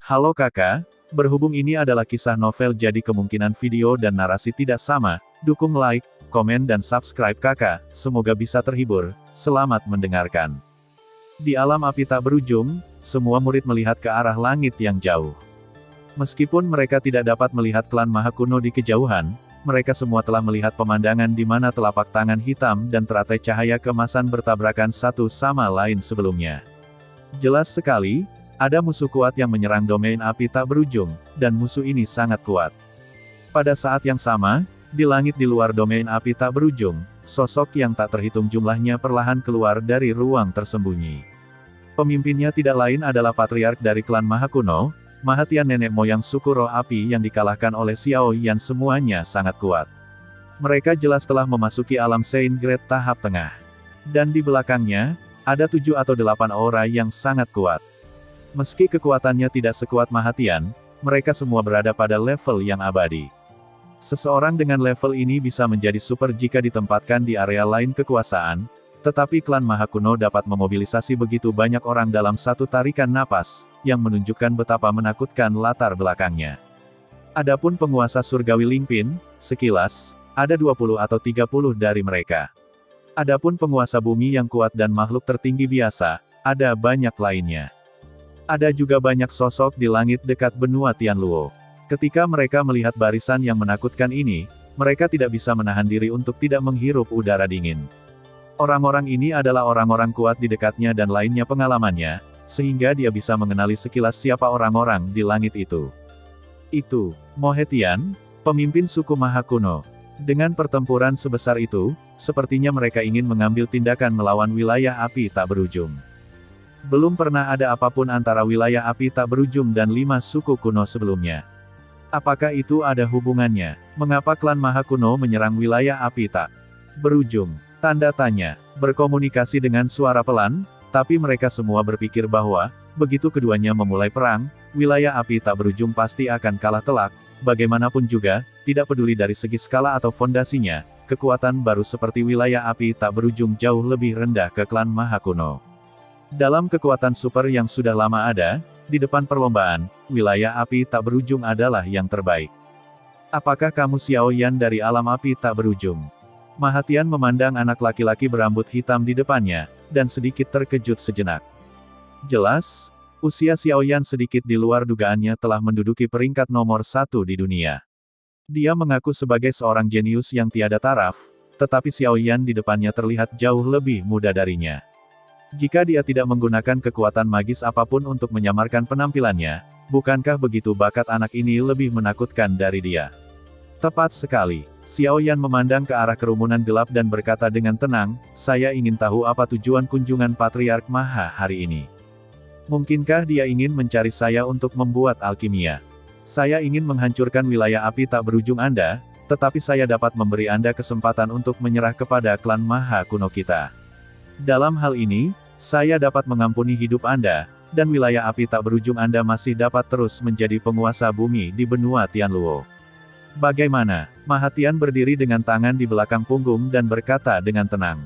Halo kakak, berhubung ini adalah kisah novel jadi kemungkinan video dan narasi tidak sama, dukung like, komen dan subscribe kakak, semoga bisa terhibur, selamat mendengarkan. Di alam api tak berujung, semua murid melihat ke arah langit yang jauh. Meskipun mereka tidak dapat melihat klan Maha Kuno di kejauhan, mereka semua telah melihat pemandangan di mana telapak tangan hitam dan teratai cahaya keemasan bertabrakan satu sama lain sebelumnya. Jelas sekali, ada musuh kuat yang menyerang domain api tak berujung, dan musuh ini sangat kuat. Pada saat yang sama, di langit di luar domain api tak berujung, sosok yang tak terhitung jumlahnya perlahan keluar dari ruang tersembunyi. Pemimpinnya tidak lain adalah patriark dari klan Maha Kuno, Mahatian nenek moyang suku roh api yang dikalahkan oleh Xiao Yan. Semuanya sangat kuat. Mereka jelas telah memasuki alam Saint Grade tahap tengah. Dan di belakangnya, ada 7 atau 8 aura yang sangat kuat. Meski kekuatannya tidak sekuat Mahatian, mereka semua berada pada level yang abadi. Seseorang dengan level ini bisa menjadi super jika ditempatkan di area lain kekuasaan, tetapi klan Maha Kuno dapat memobilisasi begitu banyak orang dalam satu tarikan napas, yang menunjukkan betapa menakutkan latar belakangnya. Adapun penguasa surgawi Lingpin, sekilas, ada 20 atau 30 dari mereka. Adapun penguasa bumi yang kuat dan makhluk tertinggi biasa, ada banyak lainnya. Ada juga banyak sosok di langit dekat benua Tianluo. Ketika mereka melihat barisan yang menakutkan ini, mereka tidak bisa menahan diri untuk tidak menghirup udara dingin. Orang-orang ini adalah orang-orang kuat di dekatnya dan lainnya pengalamannya, sehingga dia bisa mengenali sekilas siapa orang-orang di langit itu. Itu, Mohetian, pemimpin suku Maha Kuno. Dengan pertempuran sebesar itu, sepertinya mereka ingin mengambil tindakan melawan wilayah api tak berujung. Belum pernah ada apapun antara wilayah api tak berujung dan 5 suku kuno sebelumnya. Apakah itu ada hubungannya? Mengapa klan Maha Kuno menyerang wilayah api tak berujung? Tanda tanya. Berkomunikasi dengan suara pelan, tapi mereka semua berpikir bahwa, begitu keduanya memulai perang, wilayah api tak berujung pasti akan kalah telak. Bagaimanapun juga, tidak peduli dari segi skala atau fondasinya, kekuatan baru seperti wilayah api tak berujung jauh lebih rendah ke klan Maha Kuno. Dalam kekuatan super yang sudah lama ada, di depan perlombaan, wilayah api tak berujung adalah yang terbaik. Apakah kamu Xiao Yan dari alam api tak berujung? Mahatian memandang anak laki-laki berambut hitam di depannya, dan sedikit terkejut sejenak. Jelas, usia Xiao Yan sedikit di luar dugaannya telah menduduki peringkat nomor 1 di dunia. Dia mengaku sebagai seorang jenius yang tiada taraf, tetapi Xiao Yan di depannya terlihat jauh lebih muda darinya. Jika dia tidak menggunakan kekuatan magis apapun untuk menyamarkan penampilannya, bukankah begitu bakat anak ini lebih menakutkan dari dia? Tepat sekali. Xiao Yan memandang ke arah kerumunan gelap dan berkata dengan tenang, saya ingin tahu apa tujuan kunjungan Patriark Maha hari ini. Mungkinkah dia ingin mencari saya untuk membuat alkimia? Saya ingin menghancurkan wilayah api tak berujung Anda, tetapi saya dapat memberi Anda kesempatan untuk menyerah kepada klan Maha Kuno kita. Dalam hal ini, saya dapat mengampuni hidup Anda, dan wilayah api tak berujung Anda masih dapat terus menjadi penguasa bumi di benua Tianluo. Bagaimana? Mahatian berdiri dengan tangan di belakang punggung dan berkata dengan tenang.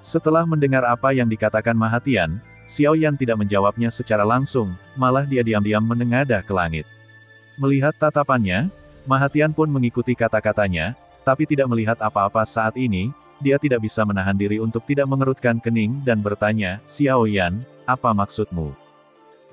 Setelah mendengar apa yang dikatakan Mahatian, Xiao Yan tidak menjawabnya secara langsung, malah dia diam-diam menengadah ke langit. Melihat tatapannya, Mahatian pun mengikuti kata-katanya, tapi tidak melihat apa-apa saat ini, dia tidak bisa menahan diri untuk tidak mengerutkan kening dan bertanya, Xiao Yan, apa maksudmu?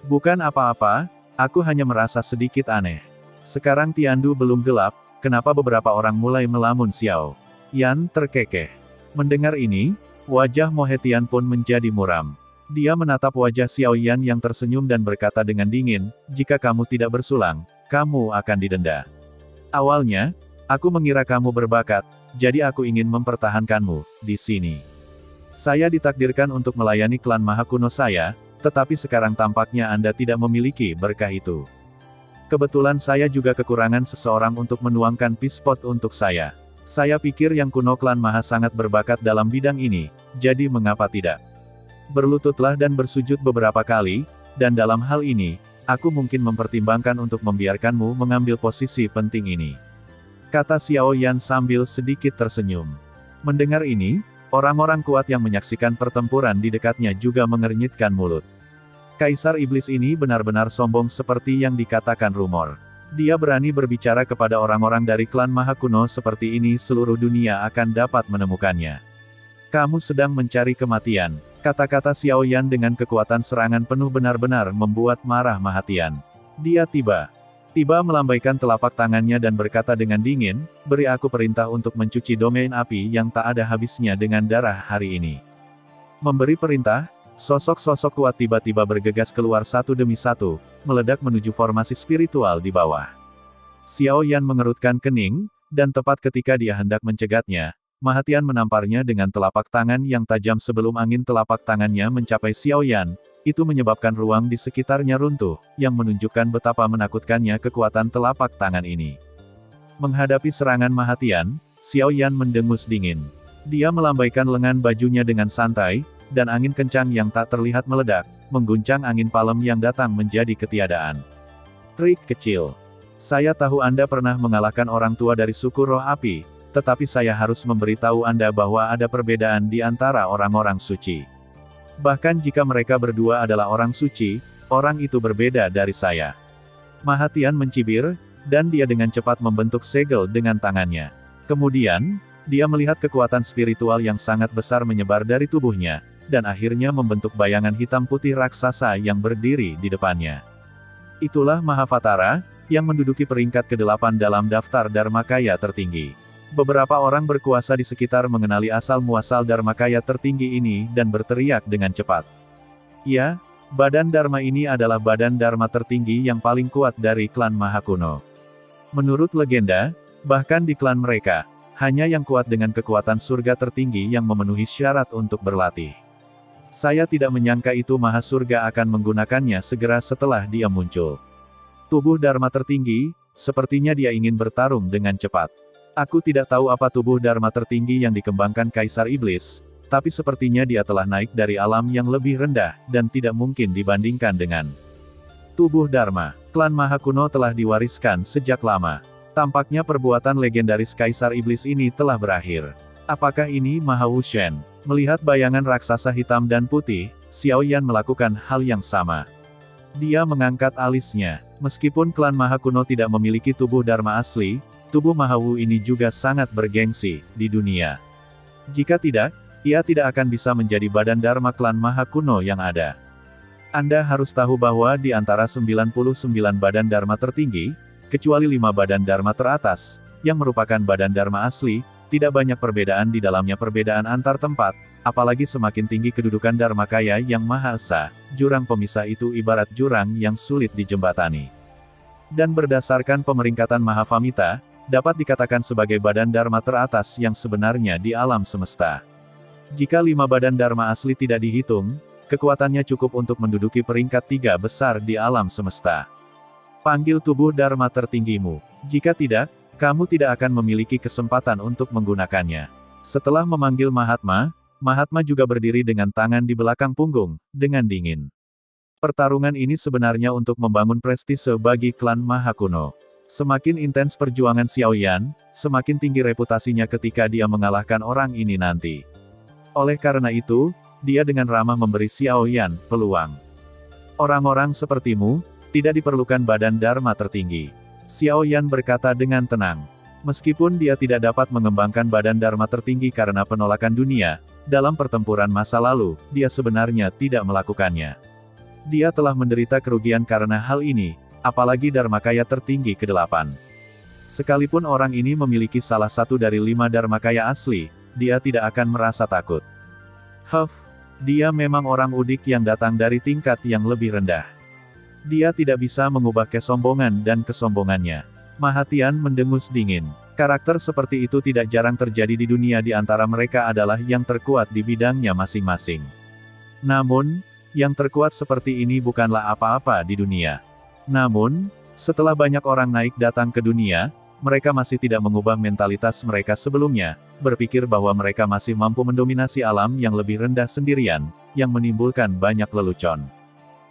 Bukan apa-apa, aku hanya merasa sedikit aneh. Sekarang Tiandu belum gelap, kenapa beberapa orang mulai melamun? Xiao Yan terkekeh. Mendengar ini, wajah Mohetian pun menjadi muram. Dia menatap wajah Xiao Yan yang tersenyum dan berkata dengan dingin, jika kamu tidak bersulang, kamu akan didenda. Awalnya, aku mengira kamu berbakat, jadi aku ingin mempertahankanmu di sini. Saya ditakdirkan untuk melayani klan Maha Kuno saya, tetapi sekarang tampaknya Anda tidak memiliki berkah itu. Kebetulan saya juga kekurangan seseorang untuk menuangkan pispot untuk saya. Saya pikir yang kuno klan Maha sangat berbakat dalam bidang ini, jadi mengapa tidak? Berlututlah dan bersujud beberapa kali, dan dalam hal ini, aku mungkin mempertimbangkan untuk membiarkanmu mengambil posisi penting ini. Kata Xiao Yan sambil sedikit tersenyum. Mendengar ini, orang-orang kuat yang menyaksikan pertempuran di dekatnya juga mengernyitkan mulut. Kaisar Iblis ini benar-benar sombong seperti yang dikatakan rumor. Dia berani berbicara kepada orang-orang dari klan Maha Kuno seperti ini, seluruh dunia akan dapat menemukannya. Kamu sedang mencari kematian. Kata-kata Xiao Yan dengan kekuatan serangan penuh benar-benar membuat marah Maha Tian. Dia tiba melambaikan telapak tangannya dan berkata dengan dingin, beri aku perintah untuk mencuci domain api yang tak ada habisnya dengan darah hari ini. Memberi perintah, sosok-sosok kuat tiba-tiba bergegas keluar satu demi satu, meledak menuju formasi spiritual di bawah. Xiao Yan mengerutkan kening, dan tepat ketika dia hendak mencegatnya, Maha Tian menamparnya dengan telapak tangan yang tajam sebelum angin telapak tangannya mencapai Xiao Yan. Itu menyebabkan ruang di sekitarnya runtuh, yang menunjukkan betapa menakutkannya kekuatan telapak tangan ini. Menghadapi serangan Maha Tian, Xiao Yan mendengus dingin. Dia melambaikan lengan bajunya dengan santai, dan angin kencang yang tak terlihat meledak, mengguncang angin palem yang datang menjadi ketiadaan. Trik kecil. Saya tahu Anda pernah mengalahkan orang tua dari suku roh api, tetapi saya harus memberitahu Anda bahwa ada perbedaan di antara orang-orang suci. Bahkan jika mereka berdua adalah orang suci, orang itu berbeda dari saya. Maha Tian mencibir, dan dia dengan cepat membentuk segel dengan tangannya. Kemudian, dia melihat kekuatan spiritual yang sangat besar menyebar dari tubuhnya, dan akhirnya membentuk bayangan hitam putih raksasa yang berdiri di depannya. Itulah Mahavatara, yang menduduki peringkat ke-8 dalam daftar Dharmakaya tertinggi. Beberapa orang berkuasa di sekitar mengenali asal-muasal Dharmakaya tertinggi ini dan berteriak dengan cepat. Ya, badan Dharma ini adalah badan Dharma tertinggi yang paling kuat dari klan Maha Kuno. Menurut legenda, bahkan di klan mereka, hanya yang kuat dengan kekuatan surga tertinggi yang memenuhi syarat untuk berlatih. Saya tidak menyangka itu Maha Surga akan menggunakannya segera setelah dia muncul. Tubuh Dharma tertinggi, sepertinya dia ingin bertarung dengan cepat. Aku tidak tahu apa tubuh Dharma tertinggi yang dikembangkan Kaisar Iblis, tapi sepertinya dia telah naik dari alam yang lebih rendah, dan tidak mungkin dibandingkan dengan tubuh Dharma. Klan Maha Kuno telah diwariskan sejak lama. Tampaknya perbuatan legendaris Kaisar Iblis ini telah berakhir. Apakah ini Maha Wushen? Melihat bayangan raksasa hitam dan putih, Xiao Yan melakukan hal yang sama. Dia mengangkat alisnya. Meskipun klan Maha Kuno tidak memiliki tubuh Dharma asli, tubuh Maha Wu ini juga sangat bergengsi di dunia. Jika tidak, ia tidak akan bisa menjadi badan Dharma klan Maha Kuno yang ada. Anda harus tahu bahwa di antara 99 badan Dharma tertinggi, kecuali 5 badan Dharma teratas, yang merupakan badan Dharma asli, tidak banyak perbedaan di dalamnya perbedaan antar tempat, apalagi semakin tinggi kedudukan Dharmakaya yang Maha Esa, jurang pemisah itu ibarat jurang yang sulit dijembatani. Dan berdasarkan pemeringkatan Mahavamita, dapat dikatakan sebagai badan Dharma teratas yang sebenarnya di alam semesta. Jika 5 badan Dharma asli tidak dihitung, kekuatannya cukup untuk menduduki peringkat 3 besar di alam semesta. Panggil tubuh Dharma tertinggimu. Jika tidak, kamu tidak akan memiliki kesempatan untuk menggunakannya. Setelah memanggil Mahatma, Mahatma juga berdiri dengan tangan di belakang punggung, dengan dingin. Pertarungan ini sebenarnya untuk membangun prestise bagi klan Maha Kuno. Semakin intens perjuangan Xiao Yan, semakin tinggi reputasinya ketika dia mengalahkan orang ini nanti. Oleh karena itu, dia dengan ramah memberi Xiao Yan peluang. Orang-orang sepertimu, tidak diperlukan badan Dharma tertinggi. Xiao Yan berkata dengan tenang. Meskipun dia tidak dapat mengembangkan badan Dharma tertinggi karena penolakan dunia, dalam pertempuran masa lalu, dia sebenarnya tidak melakukannya. Dia telah menderita kerugian karena hal ini, apalagi Dharmakaya tertinggi ke-8. Sekalipun orang ini memiliki salah satu dari 5 Dharmakaya asli, dia tidak akan merasa takut. Dia memang orang udik yang datang dari tingkat yang lebih rendah. Dia tidak bisa mengubah kesombongan dan kesombongannya. Maha Tian mendengus dingin. Karakter seperti itu tidak jarang terjadi di dunia, di antara mereka adalah yang terkuat di bidangnya masing-masing. Namun, yang terkuat seperti ini bukanlah apa-apa di dunia. Namun, setelah banyak orang naik datang ke dunia, mereka masih tidak mengubah mentalitas mereka sebelumnya, berpikir bahwa mereka masih mampu mendominasi alam yang lebih rendah sendirian, yang menimbulkan banyak lelucon.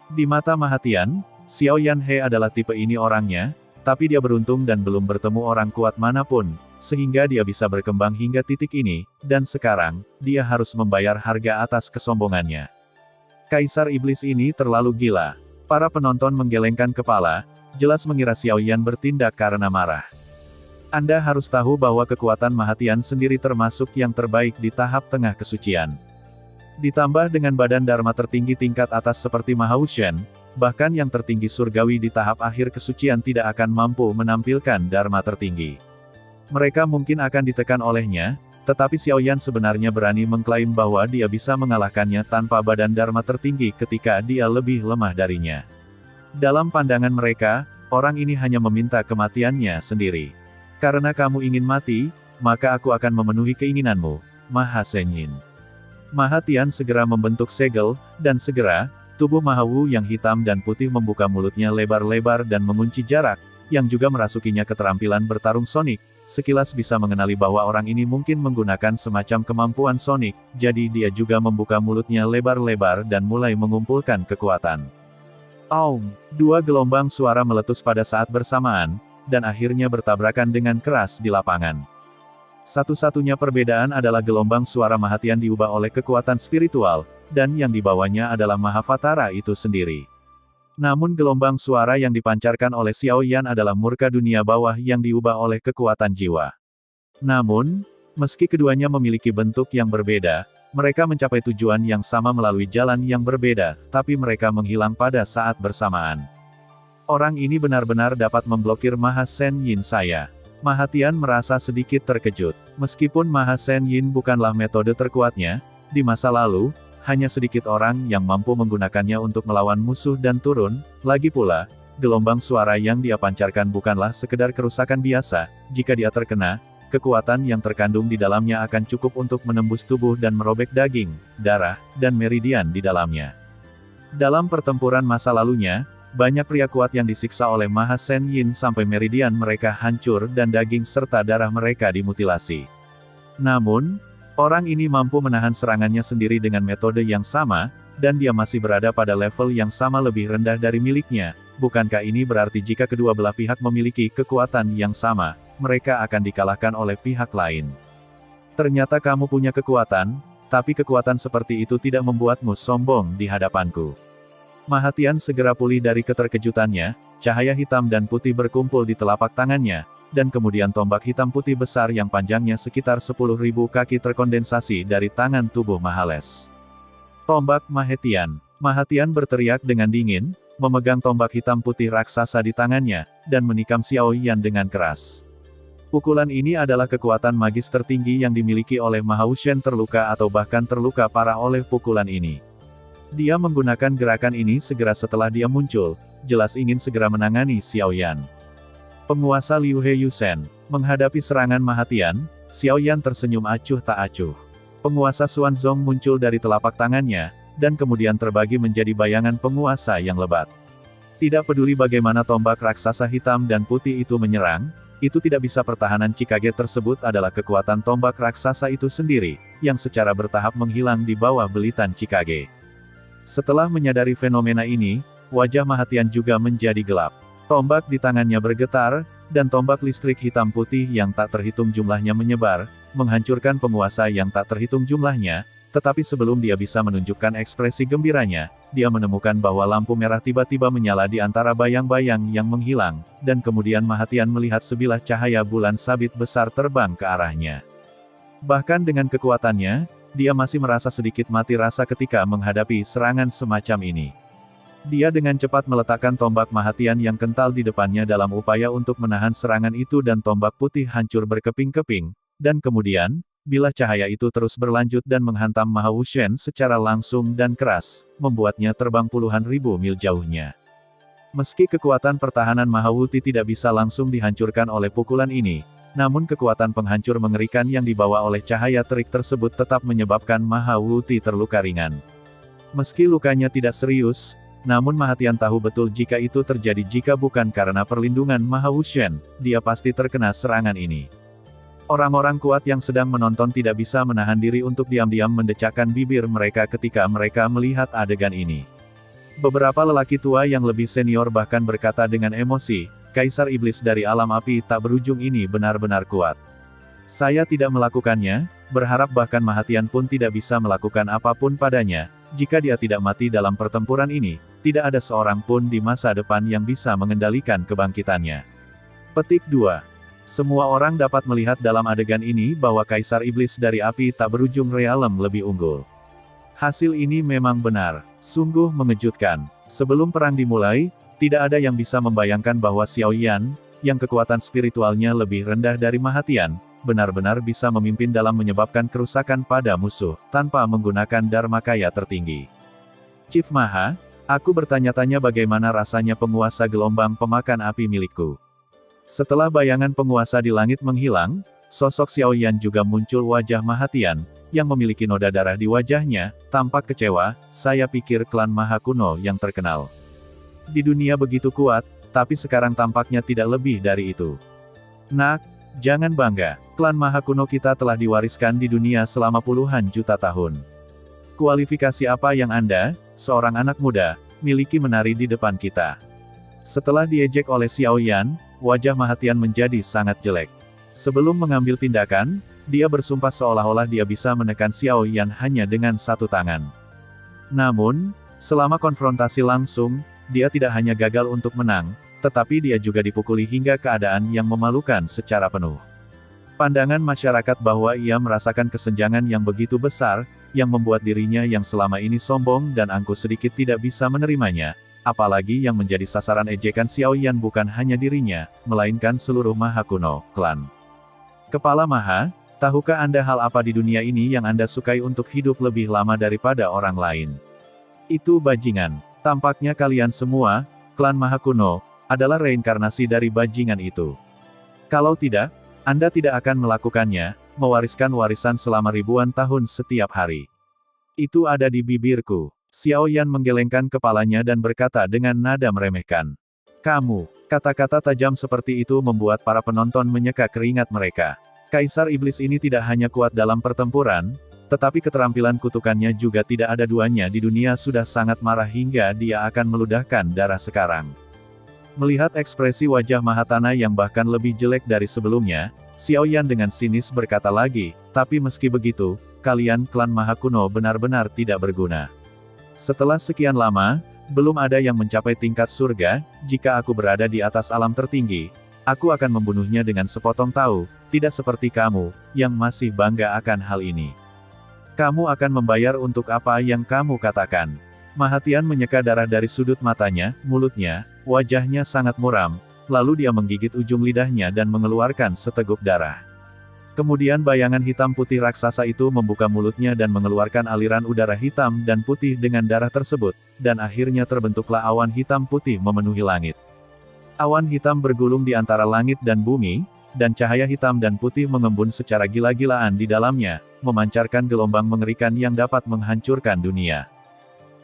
Di mata Maha Tian, Xiao Yan He adalah tipe ini orangnya, tapi dia beruntung dan belum bertemu orang kuat manapun, sehingga dia bisa berkembang hingga titik ini, dan sekarang, dia harus membayar harga atas kesombongannya. Kaisar Iblis ini terlalu gila. Para penonton menggelengkan kepala, jelas mengira Xiao Yan bertindak karena marah. Anda harus tahu bahwa kekuatan Mahatian sendiri termasuk yang terbaik di tahap tengah kesucian. Ditambah dengan badan Dharma tertinggi tingkat atas seperti Mahawushen, bahkan yang tertinggi surgawi di tahap akhir kesucian tidak akan mampu menampilkan Dharma tertinggi. Mereka mungkin akan ditekan olehnya, tetapi Xiao Yan sebenarnya berani mengklaim bahwa dia bisa mengalahkannya tanpa badan Dharma tertinggi ketika dia lebih lemah darinya. Dalam pandangan mereka, orang ini hanya meminta kematiannya sendiri. Karena kamu ingin mati, maka aku akan memenuhi keinginanmu, Mahasen Yin. Mahatian segera membentuk segel, dan segera, tubuh Mahawu yang hitam dan putih membuka mulutnya lebar-lebar dan mengunci jarak, yang juga merasukinya keterampilan bertarung Sonic. Sekilas bisa mengenali bahwa orang ini mungkin menggunakan semacam kemampuan Sonic, jadi dia juga membuka mulutnya lebar-lebar dan mulai mengumpulkan kekuatan. Aum! Dua gelombang suara meletus pada saat bersamaan, dan akhirnya bertabrakan dengan keras di lapangan. Satu-satunya perbedaan adalah gelombang suara Mahatian diubah oleh kekuatan spiritual, dan yang dibawanya adalah Mahavatara itu sendiri. Namun gelombang suara yang dipancarkan oleh Xiao Yan adalah murka dunia bawah yang diubah oleh kekuatan jiwa. Namun, meski keduanya memiliki bentuk yang berbeda, mereka mencapai tujuan yang sama melalui jalan yang berbeda, tapi mereka menghilang pada saat bersamaan. Orang ini benar-benar dapat memblokir Mahasen Yin saya. Mahatian merasa sedikit terkejut. Meskipun Mahasen Yin bukanlah metode terkuatnya, di masa lalu, hanya sedikit orang yang mampu menggunakannya untuk melawan musuh dan turun. Lagi pula, gelombang suara yang dia pancarkan bukanlah sekedar kerusakan biasa. Jika dia terkena, kekuatan yang terkandung di dalamnya akan cukup untuk menembus tubuh dan merobek daging, darah, dan meridian di dalamnya. Dalam pertempuran masa lalunya, banyak pria kuat yang disiksa oleh Mahasen Yin sampai meridian mereka hancur dan daging serta darah mereka dimutilasi. Namun, orang ini mampu menahan serangannya sendiri dengan metode yang sama, dan dia masih berada pada level yang sama lebih rendah dari miliknya. Bukankah ini berarti jika kedua belah pihak memiliki kekuatan yang sama, mereka akan dikalahkan oleh pihak lain? Ternyata kamu punya kekuatan, tapi kekuatan seperti itu tidak membuatmu sombong di hadapanku. Mahatian segera pulih dari keterkejutannya, cahaya hitam dan putih berkumpul di telapak tangannya, dan kemudian tombak hitam putih besar yang panjangnya sekitar 10.000 kaki terkondensasi dari tangan tubuh Mahales. Tombak Mahetian. Mahatian berteriak dengan dingin, memegang tombak hitam putih raksasa di tangannya, dan menikam Xiao Yan dengan keras. Pukulan ini adalah kekuatan magis tertinggi yang dimiliki oleh Mahawushen terluka atau bahkan terluka parah oleh pukulan ini. Dia menggunakan gerakan ini segera setelah dia muncul, jelas ingin segera menangani Xiao Yan. Penguasa Liu He Yusen, menghadapi serangan Mahatian, Xiao Yan tersenyum acuh tak acuh. Penguasa Xuanzong muncul dari telapak tangannya, dan kemudian terbagi menjadi bayangan penguasa yang lebat. Tidak peduli bagaimana tombak raksasa hitam dan putih itu menyerang, itu tidak bisa pertahanan Chikage tersebut adalah kekuatan tombak raksasa itu sendiri, yang secara bertahap menghilang di bawah belitan Chikage. Setelah menyadari fenomena ini, wajah Mahatian juga menjadi gelap. Tombak di tangannya bergetar, dan tombak listrik hitam putih yang tak terhitung jumlahnya menyebar, menghancurkan penguasa yang tak terhitung jumlahnya, tetapi sebelum dia bisa menunjukkan ekspresi gembiranya, dia menemukan bahwa lampu merah tiba-tiba menyala di antara bayang-bayang yang menghilang, dan kemudian Mahatian melihat sebilah cahaya bulan sabit besar terbang ke arahnya. Bahkan dengan kekuatannya, dia masih merasa sedikit mati rasa ketika menghadapi serangan semacam ini. Dia dengan cepat meletakkan tombak Mahatian yang kental di depannya dalam upaya untuk menahan serangan itu dan tombak putih hancur berkeping-keping, dan kemudian, bilah cahaya itu terus berlanjut dan menghantam Mahawushen secara langsung dan keras, membuatnya terbang puluhan ribu mil jauhnya. Meski kekuatan pertahanan Mahawuti tidak bisa langsung dihancurkan oleh pukulan ini, namun kekuatan penghancur mengerikan yang dibawa oleh cahaya terik tersebut tetap menyebabkan Mahawuti terluka ringan. Meski lukanya tidak serius, namun Mahatian tahu betul jika itu terjadi jika bukan karena perlindungan Mahawushen, dia pasti terkena serangan ini. Orang-orang kuat yang sedang menonton tidak bisa menahan diri untuk diam-diam mendecakkan bibir mereka ketika mereka melihat adegan ini. Beberapa lelaki tua yang lebih senior bahkan berkata dengan emosi, Kaisar Iblis dari alam api tak berujung ini benar-benar kuat. Saya tidak melakukannya, berharap bahkan Mahatian pun tidak bisa melakukan apapun padanya, Jika dia tidak mati dalam pertempuran ini, tidak ada seorang pun di masa depan yang bisa mengendalikan kebangkitannya. Petik 2. Semua orang dapat melihat dalam adegan ini bahwa Kaisar Iblis dari api tak berujung realem lebih unggul. Hasil ini memang benar, sungguh mengejutkan. Sebelum perang dimulai, tidak ada yang bisa membayangkan bahwa Xiao Yan, yang kekuatan spiritualnya lebih rendah dari Mahatian, benar-benar bisa memimpin dalam menyebabkan kerusakan pada musuh, tanpa menggunakan Dharmakaya tertinggi. Chief Maha, aku bertanya-tanya bagaimana rasanya penguasa gelombang pemakan api milikku. Setelah bayangan penguasa di langit menghilang, sosok Xiao Yan juga muncul wajah Mahatian, yang memiliki noda darah di wajahnya, tampak kecewa. Saya pikir klan Maha kuno yang terkenal di dunia begitu kuat, tapi sekarang tampaknya tidak lebih dari itu. Nak, jangan bangga, klan Maha kuno kita telah diwariskan di dunia selama puluhan juta tahun. Kualifikasi apa yang Anda, seorang anak muda, miliki menari di depan kita? Setelah diejek oleh Xiao Yan, wajah Mahatian menjadi sangat jelek. Sebelum mengambil tindakan, dia bersumpah seolah-olah dia bisa menekan Xiao Yan hanya dengan satu tangan. Namun, selama konfrontasi langsung, dia tidak hanya gagal untuk menang, tetapi dia juga dipukuli hingga keadaan yang memalukan secara penuh. Pandangan masyarakat bahwa ia merasakan kesenjangan yang begitu besar, yang membuat dirinya yang selama ini sombong dan angkuh sedikit tidak bisa menerimanya. Apalagi yang menjadi sasaran ejekan Xiao Yan bukan hanya dirinya, melainkan seluruh Maha kuno, klan. Kepala Maha, tahukah Anda hal apa di dunia ini yang Anda sukai untuk hidup lebih lama daripada orang lain? Itu bajingan. Tampaknya kalian semua, klan Maha kuno, adalah reinkarnasi dari bajingan itu. Kalau tidak, Anda tidak akan melakukannya, mewariskan warisan selama ribuan tahun setiap hari. Itu ada di bibirku. Xiao Yan menggelengkan kepalanya dan berkata dengan nada meremehkan. Kamu, kata-kata tajam seperti itu membuat para penonton menyeka keringat mereka. Kaisar Iblis ini tidak hanya kuat dalam pertempuran, tetapi keterampilan kutukannya juga tidak ada duanya di dunia. Sudah sangat marah hingga dia akan meludahkan darah sekarang. Melihat ekspresi wajah Mahatana yang bahkan lebih jelek dari sebelumnya, Xiao Yan dengan sinis berkata lagi, tapi meski begitu, kalian klan Maha kuno benar-benar tidak berguna. Setelah sekian lama, belum ada yang mencapai tingkat surga. Jika aku berada di atas alam tertinggi, aku akan membunuhnya dengan sepotong tahu, tidak seperti kamu, yang masih bangga akan hal ini. Kamu akan membayar untuk apa yang kamu katakan. Mahatian menyeka darah dari sudut matanya, mulutnya, wajahnya sangat muram, lalu dia menggigit ujung lidahnya dan mengeluarkan seteguk darah. Kemudian bayangan hitam putih raksasa itu membuka mulutnya dan mengeluarkan aliran udara hitam dan putih dengan darah tersebut, dan akhirnya terbentuklah awan hitam putih memenuhi langit. Awan hitam bergulung di antara langit dan bumi, dan cahaya hitam dan putih mengembun secara gila-gilaan di dalamnya, memancarkan gelombang mengerikan yang dapat menghancurkan dunia.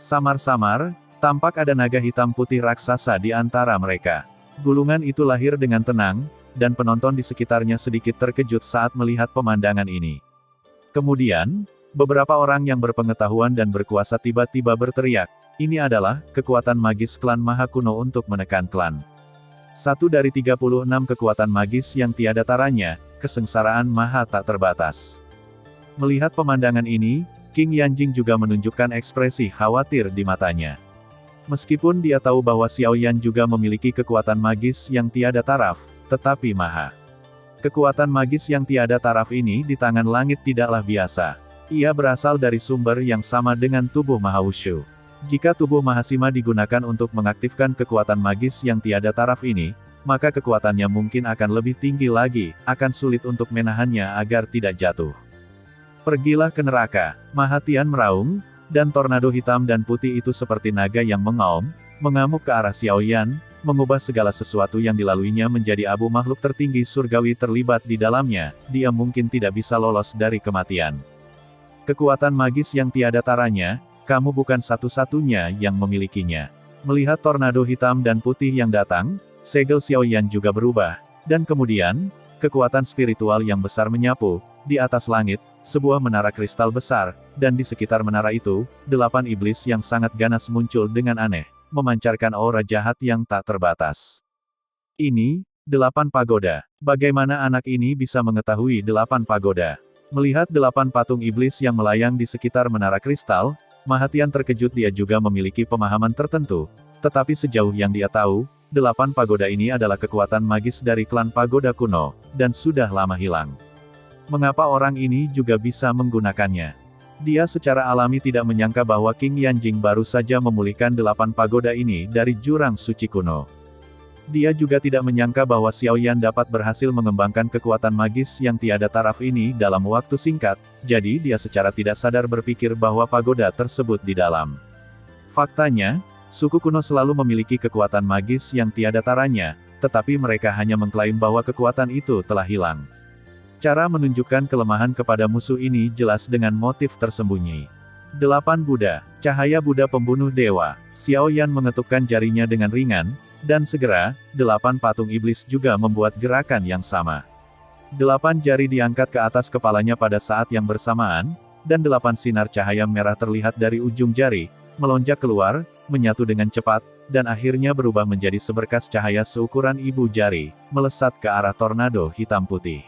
Samar-samar, tampak ada naga hitam putih raksasa di antara mereka. Gulungan itu lahir dengan tenang, dan penonton di sekitarnya sedikit terkejut saat melihat pemandangan ini. Kemudian, beberapa orang yang berpengetahuan dan berkuasa tiba-tiba berteriak, ini adalah kekuatan magis klan Maha kuno untuk menekan klan. Satu dari 36 kekuatan magis yang tiada taranya, kesengsaraan Maha tak terbatas. Melihat pemandangan ini, King Yanjing juga menunjukkan ekspresi khawatir di matanya. Meskipun dia tahu bahwa Xiao Yan juga memiliki kekuatan magis yang tiada taraf, tetapi Maha. Kekuatan magis yang tiada taraf ini di tangan langit tidaklah biasa. Ia berasal dari sumber yang sama dengan tubuh Maha Wushu. Jika tubuh Mahasima digunakan untuk mengaktifkan kekuatan magis yang tiada taraf ini, maka kekuatannya mungkin akan lebih tinggi lagi, akan sulit untuk menahannya agar tidak jatuh. Pergilah ke neraka. Mahatian meraung, dan tornado hitam dan putih itu seperti naga yang mengaum, mengamuk ke arah Xiao Yan, mengubah segala sesuatu yang dilaluinya menjadi abu. Makhluk tertinggi surgawi terlibat di dalamnya, dia mungkin tidak bisa lolos dari kematian. Kekuatan magis yang tiada taranya, kamu bukan satu-satunya yang memilikinya. Melihat tornado hitam dan putih yang datang, segel Xiao Yan juga berubah, dan kemudian, kekuatan spiritual yang besar menyapu. Di atas langit, sebuah menara kristal besar, dan di sekitar menara itu, 8 iblis yang sangat ganas muncul dengan aneh, memancarkan aura jahat yang tak terbatas. Ini, 8 pagoda. Bagaimana anak ini bisa mengetahui 8 pagoda? Melihat 8 patung iblis yang melayang di sekitar menara kristal, Mahatian terkejut, dia juga memiliki pemahaman tertentu, tetapi sejauh yang dia tahu, 8 pagoda ini adalah kekuatan magis dari klan pagoda kuno, dan sudah lama hilang. Mengapa orang ini juga bisa menggunakannya? Dia secara alami tidak menyangka bahwa King Yanjing baru saja memulihkan 8 pagoda ini dari jurang suci kuno. Dia juga tidak menyangka bahwa Xiaoyan dapat berhasil mengembangkan kekuatan magis yang tiada taraf ini dalam waktu singkat, jadi dia secara tidak sadar berpikir bahwa pagoda tersebut di dalam. Faktanya, suku kuno selalu memiliki kekuatan magis yang tiada taranya, tetapi mereka hanya mengklaim bahwa kekuatan itu telah hilang. Cara menunjukkan kelemahan kepada musuh ini jelas dengan motif tersembunyi. 8 Buddha, cahaya Buddha pembunuh dewa. Xiaoyan mengetukkan jarinya dengan ringan, dan segera, 8 patung iblis juga membuat gerakan yang sama. 8 jari diangkat ke atas kepalanya pada saat yang bersamaan, dan 8 sinar cahaya merah terlihat dari ujung jari, melonjak keluar, menyatu dengan cepat, dan akhirnya berubah menjadi seberkas cahaya seukuran ibu jari, melesat ke arah tornado hitam putih.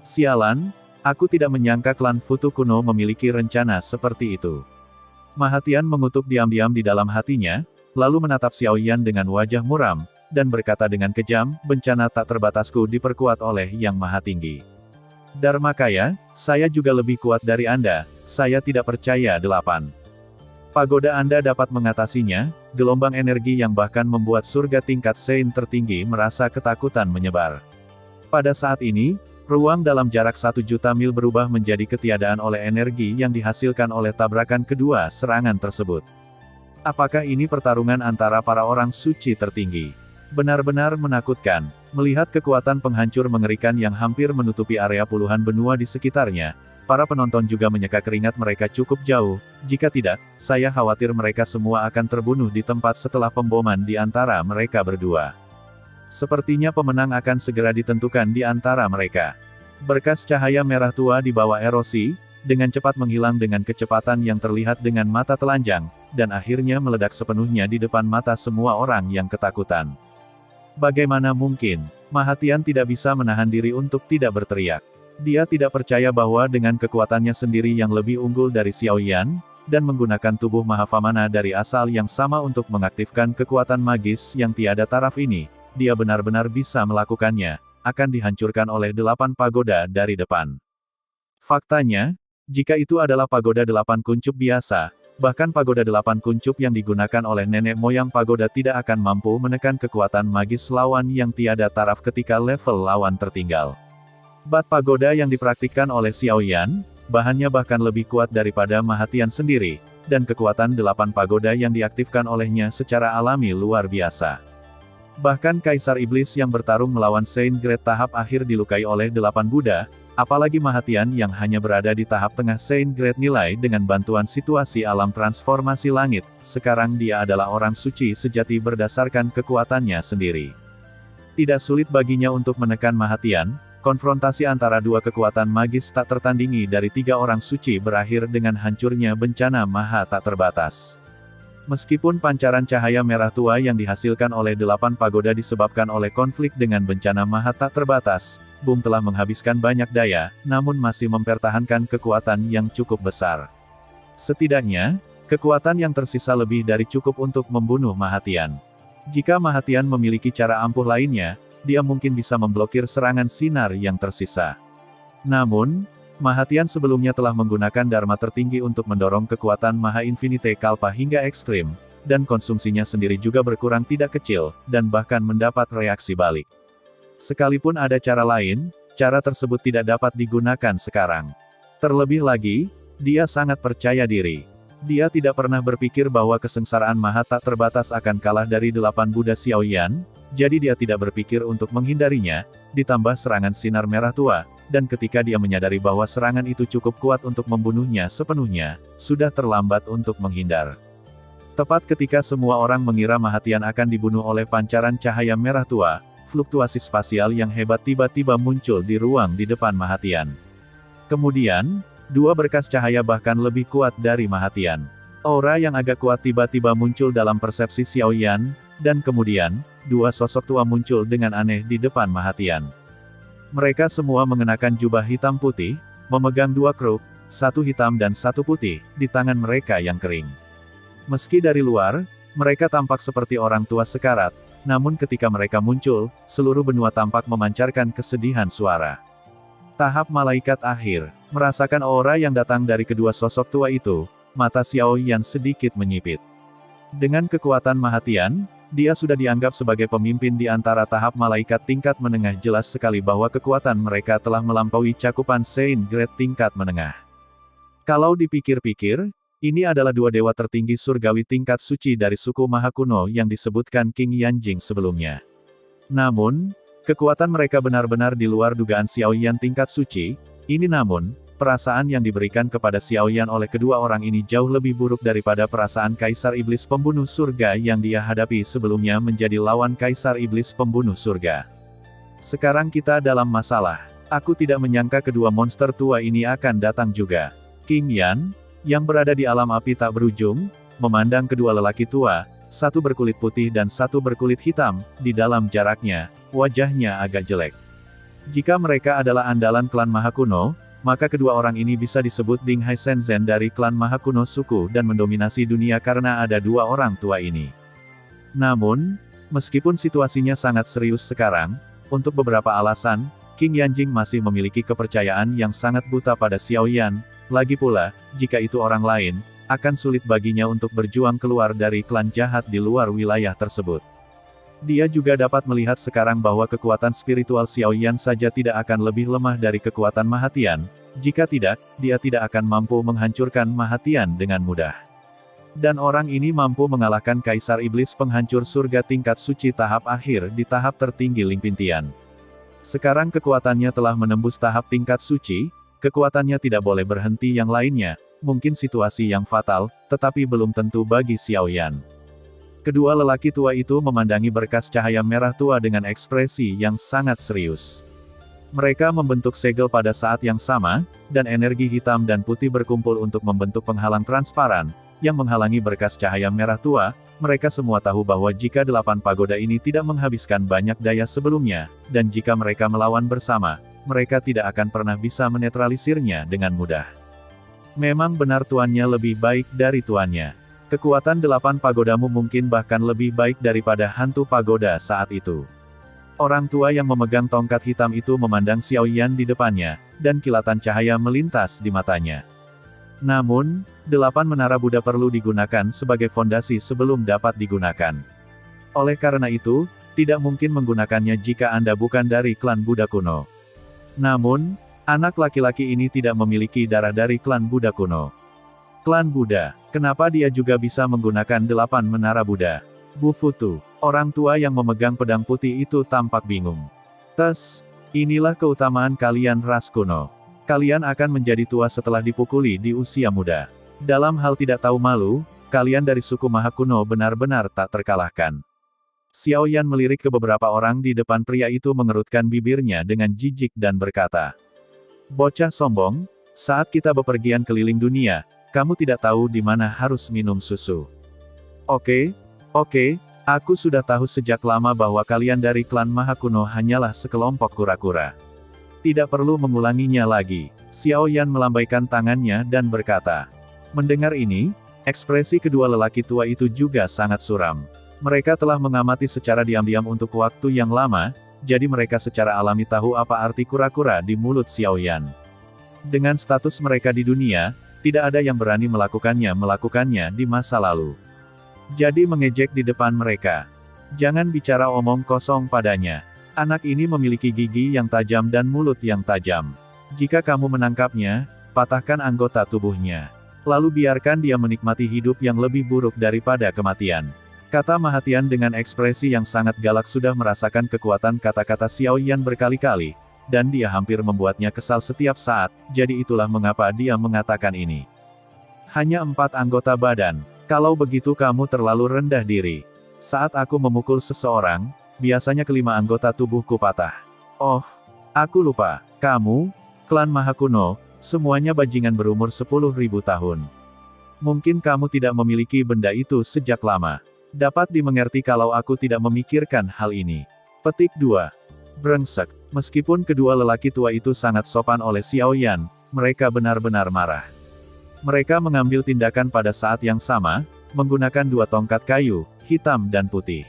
Sialan, aku tidak menyangka klan Futu kuno memiliki rencana seperti itu. Mahatian mengutuk diam-diam di dalam hatinya, lalu menatap Xiaoyan dengan wajah muram, dan berkata dengan kejam, bencana tak terbatasku diperkuat oleh Yang Maha Tinggi. Dharmakaya, saya juga lebih kuat dari Anda, saya tidak percaya 8 pagoda Anda dapat mengatasinya. Gelombang energi yang bahkan membuat surga tingkat Sein tertinggi merasa ketakutan menyebar. Pada saat ini, ruang dalam jarak 1 juta mil berubah menjadi ketiadaan oleh energi yang dihasilkan oleh tabrakan kedua serangan tersebut. Apakah ini pertarungan antara para orang suci tertinggi? Benar-benar menakutkan. Melihat kekuatan penghancur mengerikan yang hampir menutupi area puluhan benua di sekitarnya, para penonton juga menyeka keringat mereka cukup jauh. Jika tidak, saya khawatir mereka semua akan terbunuh di tempat setelah pemboman di antara mereka berdua. Sepertinya pemenang akan segera ditentukan di antara mereka. Berkas cahaya merah tua di bawah erosi, dengan cepat menghilang dengan kecepatan yang terlihat dengan mata telanjang, dan akhirnya meledak sepenuhnya di depan mata semua orang yang ketakutan. Bagaimana mungkin? Mahatian tidak bisa menahan diri untuk tidak berteriak. Dia tidak percaya bahwa dengan kekuatannya sendiri yang lebih unggul dari Xiaoyan, dan menggunakan tubuh Mahavamana dari asal yang sama untuk mengaktifkan kekuatan magis yang tiada taraf ini, dia benar-benar bisa melakukannya, akan dihancurkan oleh 8 pagoda dari depan. Faktanya, jika itu adalah pagoda 8 kuncup biasa, bahkan pagoda 8 kuncup yang digunakan oleh nenek moyang pagoda tidak akan mampu menekan kekuatan magis lawan yang tiada taraf ketika level lawan tertinggal. Bat pagoda yang dipraktikkan oleh Xiaoyan, bahannya bahkan lebih kuat daripada Mahatian sendiri, dan kekuatan 8 pagoda yang diaktifkan olehnya secara alami luar biasa. Bahkan Kaisar Iblis yang bertarung melawan Saint Grade tahap akhir dilukai oleh 8 Buddha, apalagi Mahatian yang hanya berada di tahap tengah Saint Grade nilai dengan bantuan situasi alam transformasi langit, sekarang dia adalah orang suci sejati berdasarkan kekuatannya sendiri. Tidak sulit baginya untuk menekan Mahatian. Konfrontasi antara dua kekuatan magis tak tertandingi dari 3 orang suci berakhir dengan hancurnya bencana maha tak terbatas. Meskipun pancaran cahaya merah tua yang dihasilkan oleh 8 pagoda disebabkan oleh konflik dengan bencana maha tak terbatas, Boom telah menghabiskan banyak daya, namun masih mempertahankan kekuatan yang cukup besar. Setidaknya, kekuatan yang tersisa lebih dari cukup untuk membunuh Mahatian. Jika Mahatian memiliki cara ampuh lainnya, dia mungkin bisa memblokir serangan sinar yang tersisa. Namun, Mahatian sebelumnya telah menggunakan Dharma tertinggi untuk mendorong kekuatan Maha Infinite Kalpa hingga ekstrim, dan konsumsinya sendiri juga berkurang tidak kecil, dan bahkan mendapat reaksi balik. Sekalipun ada cara lain, cara tersebut tidak dapat digunakan sekarang. Terlebih lagi, dia sangat percaya diri. Dia tidak pernah berpikir bahwa kesengsaraan Maha tak terbatas akan kalah dari 8 Buddha Xiaoyan, jadi dia tidak berpikir untuk menghindarinya, ditambah serangan sinar merah tua, dan ketika dia menyadari bahwa serangan itu cukup kuat untuk membunuhnya sepenuhnya, sudah terlambat untuk menghindar. Tepat ketika semua orang mengira Mahatian akan dibunuh oleh pancaran cahaya merah tua, fluktuasi spasial yang hebat tiba-tiba muncul di ruang di depan Mahatian. Kemudian, 2 berkas cahaya bahkan lebih kuat dari Mahatian. Aura yang agak kuat tiba-tiba muncul dalam persepsi Xiaoyan, dan kemudian, 2 sosok tua muncul dengan aneh di depan Mahatian. Mereka semua mengenakan jubah hitam putih, memegang 2 kruk, satu hitam dan satu putih, di tangan mereka yang kering. Meski dari luar, mereka tampak seperti orang tua sekarat, namun ketika mereka muncul, seluruh benua tampak memancarkan kesedihan suara. Tahap malaikat akhir. Merasakan aura yang datang dari kedua sosok tua itu, mata Xiao Yan sedikit menyipit. Dengan kekuatan Mahatian, dia sudah dianggap sebagai pemimpin di antara tahap malaikat tingkat menengah. Jelas sekali bahwa kekuatan mereka telah melampaui cakupan Saint Grade tingkat menengah. Kalau dipikir-pikir, ini adalah dua dewa tertinggi surgawi tingkat suci dari suku Maha Kuno yang disebutkan King Yanjing sebelumnya. Namun, kekuatan mereka benar-benar di luar dugaan Xiao Yan tingkat suci. Ini namun, perasaan yang diberikan kepada Xiao Yan oleh kedua orang ini jauh lebih buruk daripada perasaan Kaisar Iblis Pembunuh Surga yang dia hadapi sebelumnya menjadi lawan Kaisar Iblis Pembunuh Surga. Sekarang kita dalam masalah. Aku tidak menyangka kedua monster tua ini akan datang juga. King Yan, yang berada di alam api tak berujung, memandang kedua lelaki tua, satu berkulit putih dan satu berkulit hitam, di dalam jaraknya, wajahnya agak jelek. Jika mereka adalah andalan klan Maha Kuno, maka kedua orang ini bisa disebut Ding Hai Shenzhen dari klan Maha Kuno suku dan mendominasi dunia karena ada dua orang tua ini. Namun, meskipun situasinya sangat serius sekarang, untuk beberapa alasan, King Yanjing masih memiliki kepercayaan yang sangat buta pada Xiao Yan. Lagi pula, jika itu orang lain, akan sulit baginya untuk berjuang keluar dari klan jahat di luar wilayah tersebut. Dia juga dapat melihat sekarang bahwa kekuatan spiritual Xiao Yan saja tidak akan lebih lemah dari kekuatan Mahatian. Jika tidak, dia tidak akan mampu menghancurkan Mahatian dengan mudah. Dan orang ini mampu mengalahkan Kaisar Iblis Penghancur Surga tingkat suci tahap akhir di tahap tertinggi Limpintian. Sekarang kekuatannya telah menembus tahap tingkat suci. Kekuatannya tidak boleh berhenti yang lainnya, mungkin situasi yang fatal, tetapi belum tentu bagi Xiao Yan. Kedua lelaki tua itu memandangi berkas cahaya merah tua dengan ekspresi yang sangat serius. Mereka membentuk segel pada saat yang sama, dan energi hitam dan putih berkumpul untuk membentuk penghalang transparan, yang menghalangi berkas cahaya merah tua. Mereka semua tahu bahwa jika 8 pagoda ini tidak menghabiskan banyak daya sebelumnya, dan jika mereka melawan bersama, mereka tidak akan pernah bisa menetralisirnya dengan mudah. Memang benar tuannya lebih baik dari tuannya. Kekuatan 8 pagodamu mungkin bahkan lebih baik daripada hantu pagoda saat itu. Orang tua yang memegang tongkat hitam itu memandang Xiao Yan di depannya, dan kilatan cahaya melintas di matanya. Namun, 8 menara Buddha perlu digunakan sebagai fondasi sebelum dapat digunakan. Oleh karena itu, tidak mungkin menggunakannya jika Anda bukan dari klan Buddha kuno. Namun, anak laki-laki ini tidak memiliki darah dari klan Buddha kuno. Klan Buddha, kenapa dia juga bisa menggunakan 8 menara Buddha? Bu Futu, orang tua yang memegang pedang putih itu tampak bingung. Inilah keutamaan kalian ras kuno. Kalian akan menjadi tua setelah dipukuli di usia muda. Dalam hal tidak tahu malu, kalian dari suku Maha Kuno benar-benar tak terkalahkan. Xiao Yan melirik ke beberapa orang di depan. Pria itu mengerutkan bibirnya dengan jijik dan berkata, "Bocah sombong, saat kita bepergian keliling dunia, kamu tidak tahu di mana harus minum susu. Oke, aku sudah tahu sejak lama bahwa kalian dari klan Maha Kuno hanyalah sekelompok kura-kura. Tidak perlu mengulanginya lagi." Xiao Yan melambaikan tangannya dan berkata. Mendengar ini, ekspresi kedua lelaki tua itu juga sangat suram. Mereka telah mengamati secara diam-diam untuk waktu yang lama, jadi mereka secara alami tahu apa arti kura-kura di mulut Xiao Yan. Dengan status mereka di dunia, tidak ada yang berani melakukannya di masa lalu. Jadi mengejek di depan mereka. Jangan bicara omong kosong padanya. Anak ini memiliki gigi yang tajam dan mulut yang tajam. Jika kamu menangkapnya, patahkan anggota tubuhnya. Lalu biarkan dia menikmati hidup yang lebih buruk daripada kematian. Kata Mahatian dengan ekspresi yang sangat galak sudah merasakan kekuatan kata-kata Xiao Yan berkali-kali, dan dia hampir membuatnya kesal setiap saat, jadi itulah mengapa dia mengatakan ini. Hanya 4 anggota badan. Kalau begitu kamu terlalu rendah diri. Saat aku memukul seseorang, biasanya kelima anggota tubuhku patah. Oh, aku lupa. Kamu, klan Maha Kuno, semuanya bajingan berumur 10.000 tahun. Mungkin kamu tidak memiliki benda itu sejak lama. Dapat dimengerti kalau aku tidak memikirkan hal ini. Petik 2. Brengsek. Meskipun kedua lelaki tua itu sangat sopan oleh Xiao Yan, mereka benar-benar marah. Mereka mengambil tindakan pada saat yang sama, menggunakan dua tongkat kayu, hitam dan putih.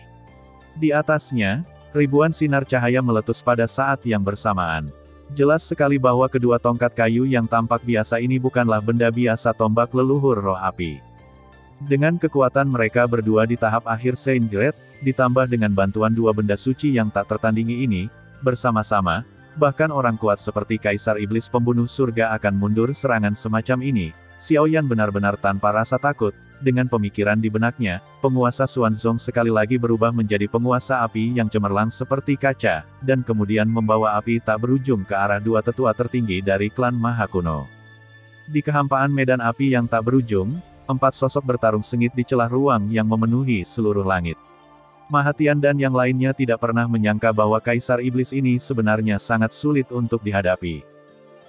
Di atasnya, ribuan sinar cahaya meletus pada saat yang bersamaan. Jelas sekali bahwa kedua tongkat kayu yang tampak biasa ini bukanlah benda biasa tombak leluhur roh api. Dengan kekuatan mereka berdua di tahap akhir Saint Grade, ditambah dengan bantuan dua benda suci yang tak tertandingi ini, bersama-sama, bahkan orang kuat seperti Kaisar Iblis Pembunuh Surga akan mundur serangan semacam ini. Xiaoyan benar-benar tanpa rasa takut, dengan pemikiran di benaknya, penguasa Xuanzong sekali lagi berubah menjadi penguasa api yang cemerlang seperti kaca, dan kemudian membawa api tak berujung ke arah dua tetua tertinggi dari klan Maha Kuno. Di kehampaan medan api yang tak berujung, empat sosok bertarung sengit di celah ruang yang memenuhi seluruh langit. Mahatian dan yang lainnya tidak pernah menyangka bahwa Kaisar Iblis ini sebenarnya sangat sulit untuk dihadapi.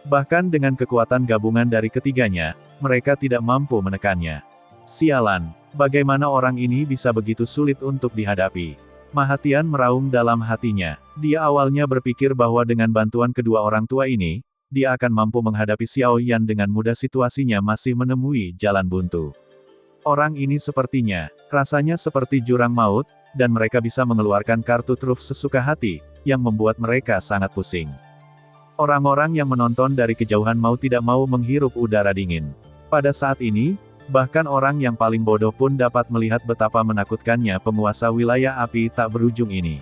Bahkan dengan kekuatan gabungan dari ketiganya, mereka tidak mampu menekannya. Sialan, bagaimana orang ini bisa begitu sulit untuk dihadapi? Mahatian meraung dalam hatinya. Dia awalnya berpikir bahwa dengan bantuan kedua orang tua ini, dia akan mampu menghadapi Xiao Yan dengan mudah. Situasinya masih menemui jalan buntu. Orang ini sepertinya, rasanya seperti jurang maut, dan mereka bisa mengeluarkan kartu truf sesuka hati, yang membuat mereka sangat pusing. Orang-orang yang menonton dari kejauhan mau tidak mau menghirup udara dingin. Pada saat ini, bahkan orang yang paling bodoh pun dapat melihat betapa menakutkannya penguasa wilayah api tak berujung ini.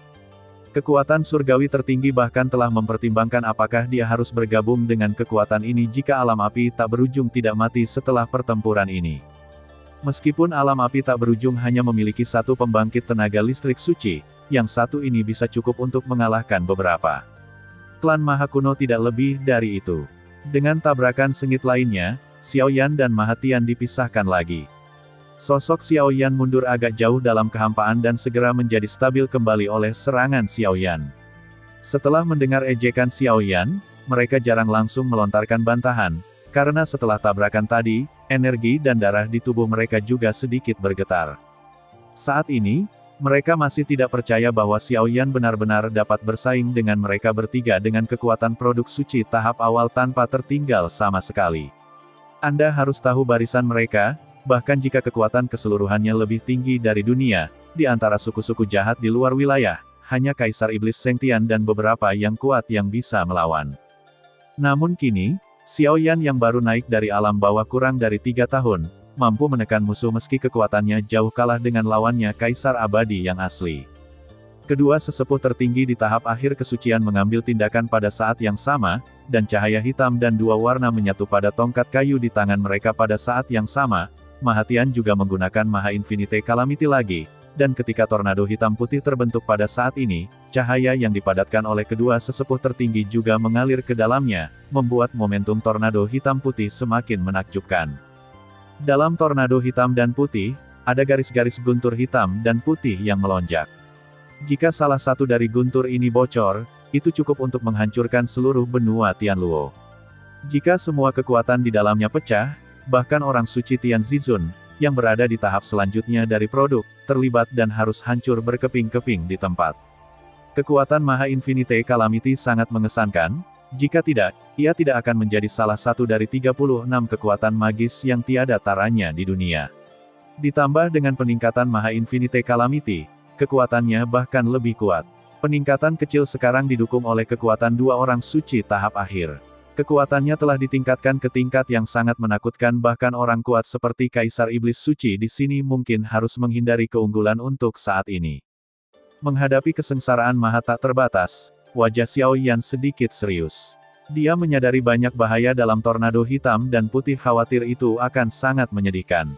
Kekuatan surgawi tertinggi bahkan telah mempertimbangkan apakah dia harus bergabung dengan kekuatan ini jika alam api tak berujung tidak mati setelah pertempuran ini. Meskipun alam api tak berujung hanya memiliki satu pembangkit tenaga listrik suci, yang satu ini bisa cukup untuk mengalahkan beberapa. Klan Maha Kuno tidak lebih dari itu. Dengan tabrakan sengit lainnya, Xiaoyan dan Mahatian dipisahkan lagi. Sosok Xiaoyan mundur agak jauh dalam kehampaan dan segera menjadi stabil kembali oleh serangan Xiaoyan. Setelah mendengar ejekan Xiaoyan, mereka jarang langsung melontarkan bantahan, karena setelah tabrakan tadi, energi dan darah di tubuh mereka juga sedikit bergetar. Saat ini, mereka masih tidak percaya bahwa Xiaoyan benar-benar dapat bersaing dengan mereka bertiga dengan kekuatan produk suci tahap awal tanpa tertinggal sama sekali. Anda harus tahu barisan mereka, bahkan jika kekuatan keseluruhannya lebih tinggi dari dunia, di antara suku-suku jahat di luar wilayah, hanya Kaisar Iblis Sengtian dan beberapa yang kuat yang bisa melawan. Namun kini, Xiaoyan yang baru naik dari alam bawah kurang dari 3 tahun, mampu menekan musuh meski kekuatannya jauh kalah dengan lawannya Kaisar Abadi yang asli. Kedua sesepuh tertinggi di tahap akhir kesucian mengambil tindakan pada saat yang sama, dan cahaya hitam dan dua warna menyatu pada tongkat kayu di tangan mereka pada saat yang sama. Mahatian juga menggunakan Maha Infinite Calamity lagi, dan ketika tornado hitam putih terbentuk pada saat ini, cahaya yang dipadatkan oleh kedua sesepuh tertinggi juga mengalir ke dalamnya, membuat momentum tornado hitam putih semakin menakjubkan. Dalam tornado hitam dan putih, ada garis-garis guntur hitam dan putih yang melonjak. Jika salah satu dari guntur ini bocor, itu cukup untuk menghancurkan seluruh benua Tianluo. Jika semua kekuatan di dalamnya pecah, bahkan orang suci Tian Zizun, yang berada di tahap selanjutnya dari produk, terlibat dan harus hancur berkeping-keping di tempat. Kekuatan Maha Infinite Calamity sangat mengesankan. Jika tidak, ia tidak akan menjadi salah satu dari 36 kekuatan magis yang tiada taranya di dunia. Ditambah dengan peningkatan Maha Infinite Calamity, kekuatannya bahkan lebih kuat. Peningkatan kecil sekarang didukung oleh kekuatan dua orang suci tahap akhir. Kekuatannya telah ditingkatkan ke tingkat yang sangat menakutkan, bahkan orang kuat seperti Kaisar Iblis Suci di sini mungkin harus menghindari keunggulan untuk saat ini. Menghadapi kesengsaraan Maha tak terbatas, wajah Xiaoyan sedikit serius. Dia menyadari banyak bahaya dalam tornado hitam dan putih, khawatir itu akan sangat menyedihkan.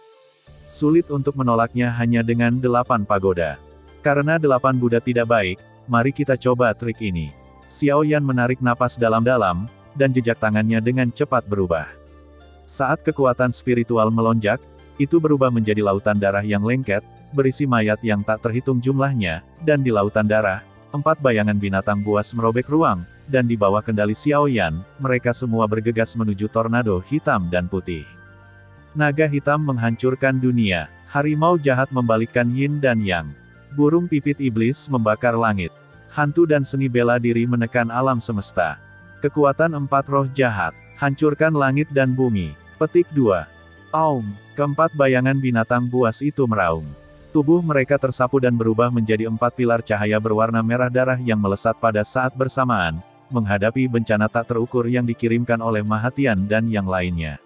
Sulit untuk menolaknya hanya dengan 8 pagoda. Karena 8 Buddha tidak baik, mari kita coba trik ini. Xiaoyan menarik napas dalam-dalam, dan jejak tangannya dengan cepat berubah. Saat kekuatan spiritual melonjak, itu berubah menjadi lautan darah yang lengket, berisi mayat yang tak terhitung jumlahnya, dan di lautan darah, 4 bayangan binatang buas merobek ruang, dan di bawah kendali Xiaoyan, mereka semua bergegas menuju tornado hitam dan putih. Naga hitam menghancurkan dunia, harimau jahat membalikkan yin dan yang, burung pipit iblis membakar langit, hantu dan seni bela diri menekan alam semesta. Kekuatan 4 roh jahat, Hancurkan langit dan bumi. Petik 2. Aum. Keempat bayangan binatang buas itu meraung. Tubuh mereka tersapu dan berubah menjadi 4 pilar cahaya berwarna merah darah yang melesat pada saat bersamaan, menghadapi bencana tak terukur yang dikirimkan oleh Mahatian dan yang lainnya.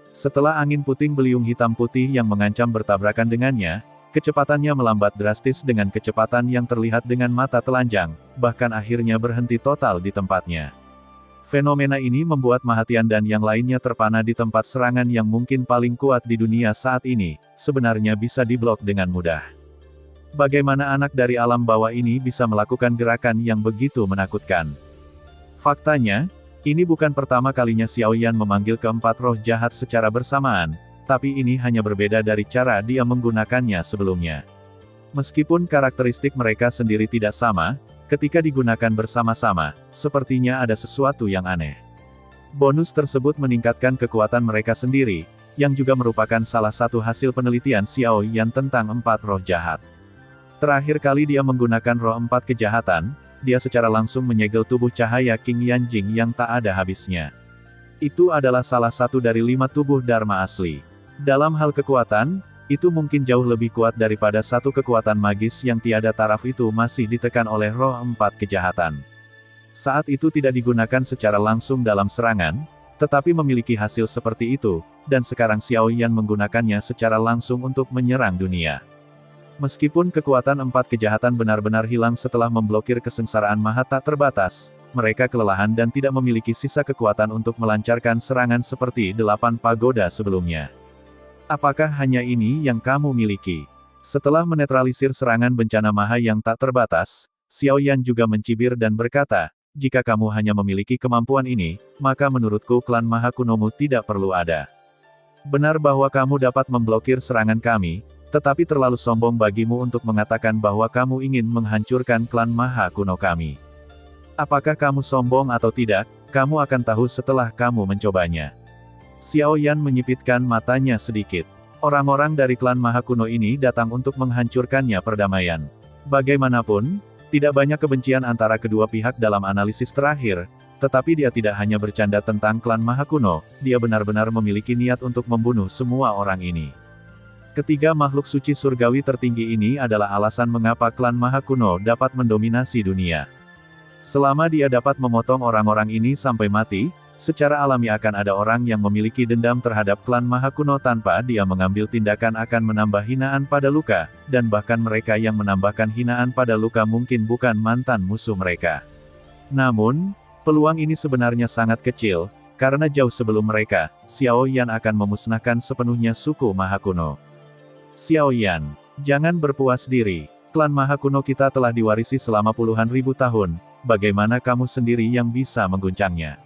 Setelah angin puting beliung hitam putih yang mengancam bertabrakan dengannya, kecepatannya melambat drastis dengan kecepatan yang terlihat dengan mata telanjang, bahkan akhirnya berhenti total di tempatnya. Fenomena ini membuat Mahatian dan yang lainnya terpana di tempat serangan yang mungkin paling kuat di dunia saat ini, sebenarnya bisa diblok dengan mudah. Bagaimana anak dari alam bawah ini bisa melakukan gerakan yang begitu menakutkan? Faktanya, ini bukan pertama kalinya Xiao Yan memanggil keempat roh jahat secara bersamaan, tapi ini hanya berbeda dari cara dia menggunakannya sebelumnya. Meskipun karakteristik mereka sendiri tidak sama, ketika digunakan bersama-sama, sepertinya ada sesuatu yang aneh. Bonus tersebut meningkatkan kekuatan mereka sendiri, yang juga merupakan salah satu hasil penelitian Xiao Yan tentang 4 roh jahat. Terakhir kali dia menggunakan roh 4 kejahatan, dia secara langsung menyegel tubuh cahaya King Yanjing yang tak ada habisnya. Itu adalah salah satu dari 5 tubuh Dharma asli. Dalam hal kekuatan, itu mungkin jauh lebih kuat daripada satu kekuatan magis yang tiada taraf itu masih ditekan oleh roh 4 kejahatan. Saat itu tidak digunakan secara langsung dalam serangan, tetapi memiliki hasil seperti itu, dan sekarang Xiao Yan menggunakannya secara langsung untuk menyerang dunia. Meskipun kekuatan 4 kejahatan benar-benar hilang setelah memblokir kesengsaraan maha tak terbatas, mereka kelelahan dan tidak memiliki sisa kekuatan untuk melancarkan serangan seperti 8 pagoda sebelumnya. Apakah hanya ini yang kamu miliki? Setelah menetralisir serangan bencana maha yang tak terbatas, Xiao Yan juga mencibir dan berkata, jika kamu hanya memiliki kemampuan ini, maka menurutku klan maha kunomu tidak perlu ada. Benar bahwa kamu dapat memblokir serangan kami, tetapi terlalu sombong bagimu untuk mengatakan bahwa kamu ingin menghancurkan klan maha kuno kami. Apakah kamu sombong atau tidak, kamu akan tahu setelah kamu mencobanya. Xiao Yan menyipitkan matanya sedikit. Orang-orang dari klan maha kuno ini datang untuk menghancurkannya perdamaian. Bagaimanapun, tidak banyak kebencian antara kedua pihak dalam analisis terakhir, tetapi dia tidak hanya bercanda tentang klan maha kuno, dia benar-benar memiliki niat untuk membunuh semua orang ini. Ketiga makhluk suci surgawi tertinggi ini adalah alasan mengapa klan maha kuno dapat mendominasi dunia. Selama dia dapat memotong orang-orang ini sampai mati, secara alami akan ada orang yang memiliki dendam terhadap klan maha kuno tanpa dia mengambil tindakan akan menambah hinaan pada luka, dan bahkan mereka yang menambahkan hinaan pada luka mungkin bukan mantan musuh mereka. Namun, peluang ini sebenarnya sangat kecil, karena jauh sebelum mereka, Xiao Yan akan memusnahkan sepenuhnya suku maha kuno. Xiao Yan, jangan berpuas diri. Klan maha kuno kita telah diwarisi selama puluhan ribu tahun, bagaimana kamu sendiri yang bisa mengguncangnya?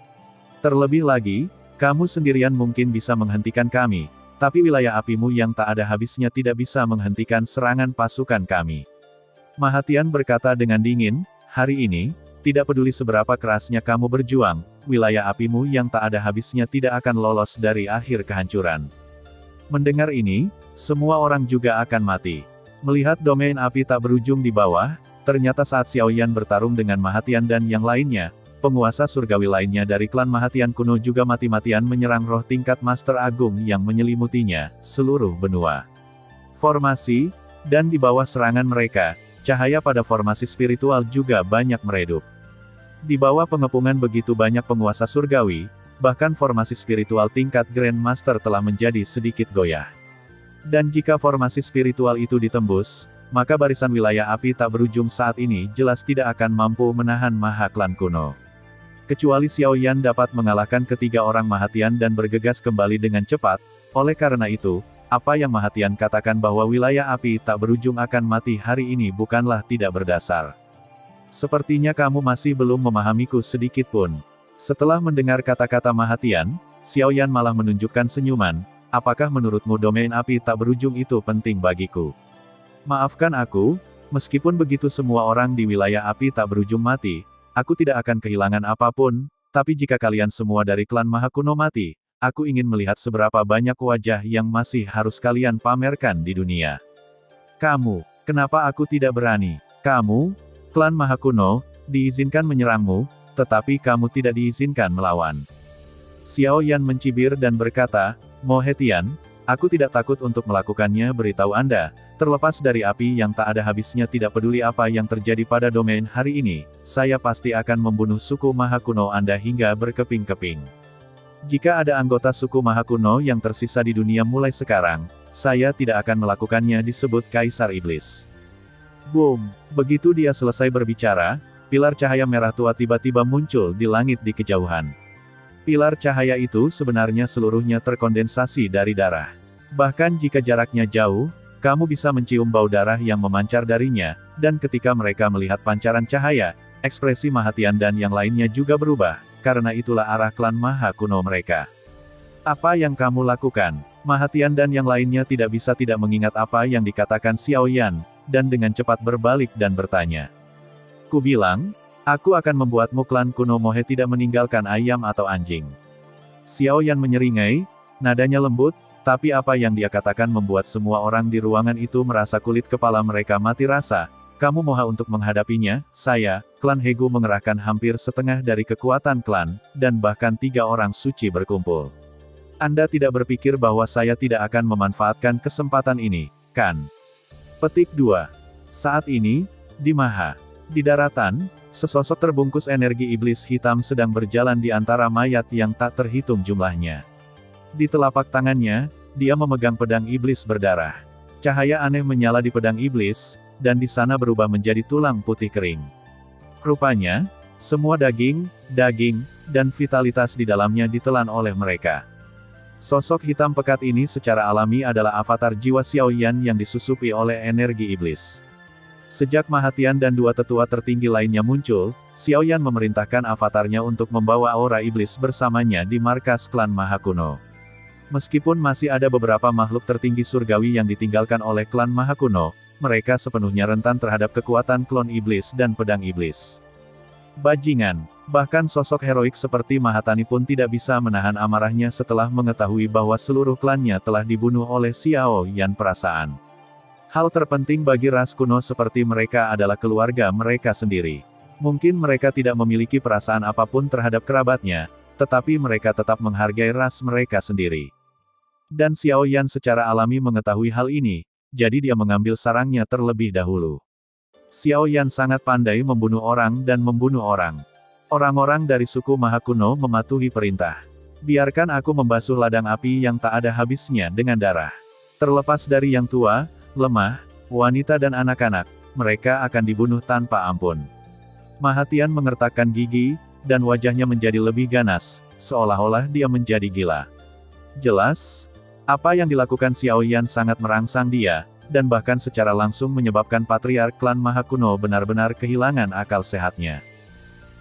Terlebih lagi, kamu sendirian mungkin bisa menghentikan kami, tapi wilayah apimu yang tak ada habisnya tidak bisa menghentikan serangan pasukan kami. Mahatian berkata dengan dingin, hari ini, tidak peduli seberapa kerasnya kamu berjuang, wilayah apimu yang tak ada habisnya tidak akan lolos dari akhir kehancuran. Mendengar ini, semua orang juga akan mati. Melihat domain api tak berujung di bawah, ternyata saat Xiao Yan bertarung dengan Mahatian dan yang lainnya, penguasa surgawi lainnya dari klan Mahatian kuno juga mati-matian menyerang roh tingkat Master Agung yang menyelimutinya, seluruh benua. Formasi, dan di bawah serangan mereka, cahaya pada formasi spiritual juga banyak meredup. Di bawah pengepungan begitu banyak penguasa surgawi, bahkan formasi spiritual tingkat Grand Master telah menjadi sedikit goyah. Dan jika formasi spiritual itu ditembus, maka barisan wilayah api tak berujung saat ini jelas tidak akan mampu menahan maha klan kuno. Kecuali Xiao Yan dapat mengalahkan ketiga orang Mahatian dan bergegas kembali dengan cepat, oleh karena itu, apa yang Mahatian katakan bahwa wilayah api tak berujung akan mati hari ini bukanlah tidak berdasar. Sepertinya kamu masih belum memahamiku sedikit pun. Setelah mendengar kata-kata Mahatian, Xiao Yan malah menunjukkan senyuman, apakah menurutmu domain api tak berujung itu penting bagiku? Maafkan aku, meskipun begitu semua orang di wilayah api tak berujung mati, aku tidak akan kehilangan apapun, tapi jika kalian semua dari klan maha kuno mati, aku ingin melihat seberapa banyak wajah yang masih harus kalian pamerkan di dunia. Kamu, kenapa aku tidak berani? Kamu, klan maha kuno, diizinkan menyerangmu, tetapi kamu tidak diizinkan melawan. Xiao Yan mencibir dan berkata, Mo Hetian, aku tidak takut untuk melakukannya, beritahu Anda, terlepas dari api yang tak ada habisnya, tidak peduli apa yang terjadi pada domain hari ini, saya pasti akan membunuh suku Maha Kuno Anda hingga berkeping-keping. Jika ada anggota suku Maha Kuno yang tersisa di dunia mulai sekarang, saya tidak akan melakukannya, disebut Kaisar Iblis. Boom! Begitu dia selesai berbicara, pilar cahaya merah tua tiba-tiba muncul di langit di kejauhan. Pilar cahaya itu sebenarnya seluruhnya terkondensasi dari darah. Bahkan jika jaraknya jauh, kamu bisa mencium bau darah yang memancar darinya, dan ketika mereka melihat pancaran cahaya, ekspresi Mahatian dan yang lainnya juga berubah, karena itulah arah klan Maha Kuno mereka. Apa yang kamu lakukan? Mahatian dan yang lainnya tidak bisa tidak mengingat apa yang dikatakan Xiao Yan, dan dengan cepat berbalik dan bertanya. Ku bilang, aku akan membuatmu klan kuno Mohe tidak meninggalkan ayam atau anjing. Xiao Yan menyeringai, nadanya lembut, tapi apa yang dia katakan membuat semua orang di ruangan itu merasa kulit kepala mereka mati rasa. Kamu moha untuk menghadapinya, saya, klan Hegu mengerahkan hampir setengah dari kekuatan klan, dan bahkan 3 orang suci berkumpul. Anda tidak berpikir bahwa saya tidak akan memanfaatkan kesempatan ini, kan? Petik 2. Saat ini, di Maha. Di daratan, sesosok terbungkus energi iblis hitam sedang berjalan di antara mayat yang tak terhitung jumlahnya. Di telapak tangannya, dia memegang pedang iblis berdarah. Cahaya aneh menyala di pedang iblis, dan di sana berubah menjadi tulang putih kering. Rupanya, semua daging, dan vitalitas di dalamnya ditelan oleh mereka. Sosok hitam pekat ini secara alami adalah avatar jiwa Xiao Yan yang disusupi oleh energi iblis. Sejak Mahatian dan 2 tetua tertinggi lainnya muncul, Xiao Yan memerintahkan avatarnya untuk membawa aura iblis bersamanya di markas klan Maha Kuno. Meskipun masih ada beberapa makhluk tertinggi surgawi yang ditinggalkan oleh klan Maha Kuno, mereka sepenuhnya rentan terhadap kekuatan klon iblis dan pedang iblis. Bajingan! Bahkan sosok heroik seperti Mahatani pun tidak bisa menahan amarahnya setelah mengetahui bahwa seluruh klannya telah dibunuh oleh Xiao Yan. Perasaan. Hal terpenting bagi ras kuno seperti mereka adalah keluarga mereka sendiri. Mungkin mereka tidak memiliki perasaan apapun terhadap kerabatnya, tetapi mereka tetap menghargai ras mereka sendiri. Dan Xiao Yan secara alami mengetahui hal ini, jadi dia mengambil sarangnya terlebih dahulu. Xiao Yan sangat pandai membunuh orang dan membunuh orang. Orang-orang dari suku Maha Kuno mematuhi perintah. Biarkan aku membasuh ladang api yang tak ada habisnya dengan darah. Terlepas dari yang tua, lemah, wanita dan anak-anak, mereka akan dibunuh tanpa ampun. Mahatian mengertakkan gigi, dan wajahnya menjadi lebih ganas, seolah-olah dia menjadi gila. Jelas, apa yang dilakukan Xiao Yan sangat merangsang dia, dan bahkan secara langsung menyebabkan patriark klan Maha Kuno benar-benar kehilangan akal sehatnya.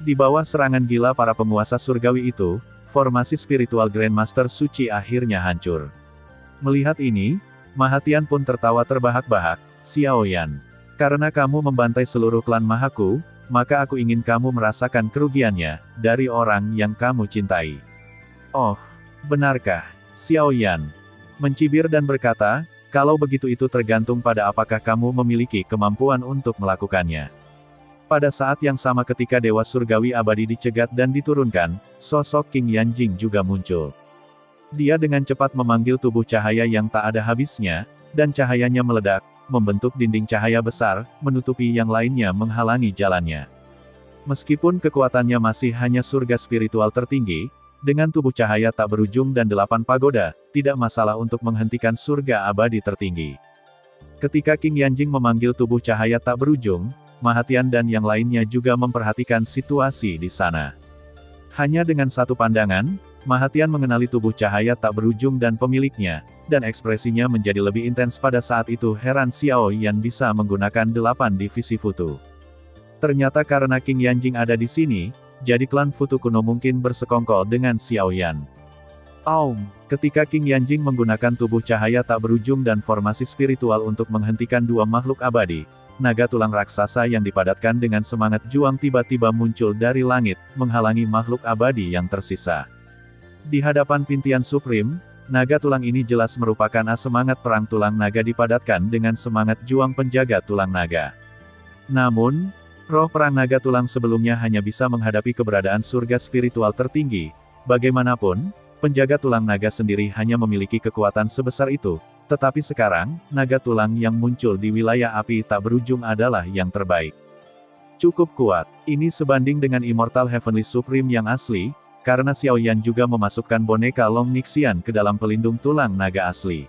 Di bawah serangan gila para penguasa surgawi itu, formasi spiritual Grandmaster Suci akhirnya hancur. Melihat ini, Mahatian pun tertawa terbahak-bahak, Xiao Yan. Karena kamu membantai seluruh klan Mahaku, maka aku ingin kamu merasakan kerugiannya, dari orang yang kamu cintai. Oh, benarkah? Xiao Yan mencibir dan berkata, kalau begitu itu tergantung pada apakah kamu memiliki kemampuan untuk melakukannya. Pada saat yang sama ketika Dewa Surgawi Abadi dicegat dan diturunkan, sosok King Yanjing juga muncul. Dia dengan cepat memanggil tubuh cahaya yang tak ada habisnya, dan cahayanya meledak, membentuk dinding cahaya besar, menutupi yang lainnya menghalangi jalannya. Meskipun kekuatannya masih hanya surga spiritual tertinggi, dengan tubuh cahaya tak berujung dan 8 pagoda, tidak masalah untuk menghentikan surga abadi tertinggi. Ketika King Yanjing memanggil tubuh cahaya tak berujung, Mahatian dan yang lainnya juga memperhatikan situasi di sana. Hanya dengan satu pandangan, Mahatian mengenali tubuh cahaya tak berujung dan pemiliknya, dan ekspresinya menjadi lebih intens pada saat itu. Heran Xiao Yan bisa menggunakan 8 divisi Futu. Ternyata karena King Yanjing ada di sini, jadi klan Futu kuno mungkin bersekongkol dengan Xiao Yan. Ketika King Yanjing menggunakan tubuh cahaya tak berujung dan formasi spiritual untuk menghentikan 2 makhluk abadi, naga tulang raksasa yang dipadatkan dengan semangat juang tiba-tiba muncul dari langit, menghalangi makhluk abadi yang tersisa. Di hadapan Pintian Supreme, naga tulang ini jelas merupakan semangat perang tulang naga dipadatkan dengan semangat juang penjaga tulang naga. Namun, roh perang naga tulang sebelumnya hanya bisa menghadapi keberadaan surga spiritual tertinggi, Bagaimanapun, penjaga tulang naga sendiri hanya memiliki kekuatan sebesar itu, tetapi sekarang, naga tulang yang muncul di wilayah api tak berujung adalah yang terbaik. Cukup kuat. Ini sebanding dengan Immortal Heavenly Supreme yang asli, karena Xiao Yan juga memasukkan boneka Long Nixian ke dalam pelindung tulang naga asli.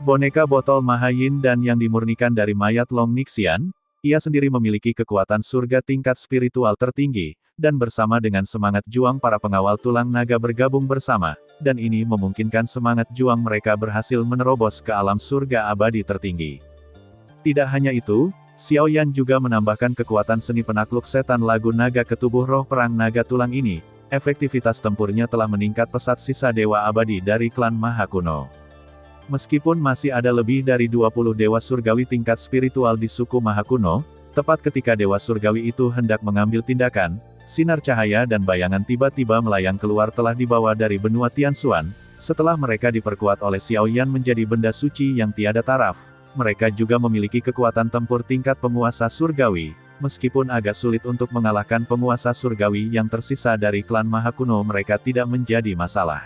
Boneka botol Mahayin dan yang dimurnikan dari mayat Long Nixian, ia sendiri memiliki kekuatan surga tingkat spiritual tertinggi, dan bersama dengan semangat juang para pengawal tulang naga bergabung bersama, dan ini memungkinkan semangat juang mereka berhasil menerobos ke alam surga abadi tertinggi. Tidak hanya itu, Xiao Yan juga menambahkan kekuatan seni penakluk setan lagu naga ke tubuh roh perang naga tulang ini. Efektivitas tempurnya telah meningkat pesat sisa dewa abadi dari klan Maha Kuno. Meskipun masih ada lebih dari 20 dewa surgawi tingkat spiritual di suku Maha Kuno, tepat ketika dewa surgawi itu hendak mengambil tindakan, sinar cahaya dan bayangan tiba-tiba melayang keluar telah dibawa dari benua Tianxuan. Setelah mereka diperkuat oleh Xiao Yan menjadi benda suci yang tiada taraf, mereka juga memiliki kekuatan tempur tingkat penguasa surgawi. Meskipun agak sulit untuk mengalahkan penguasa surgawi yang tersisa dari klan Maha Kuno, mereka tidak menjadi masalah.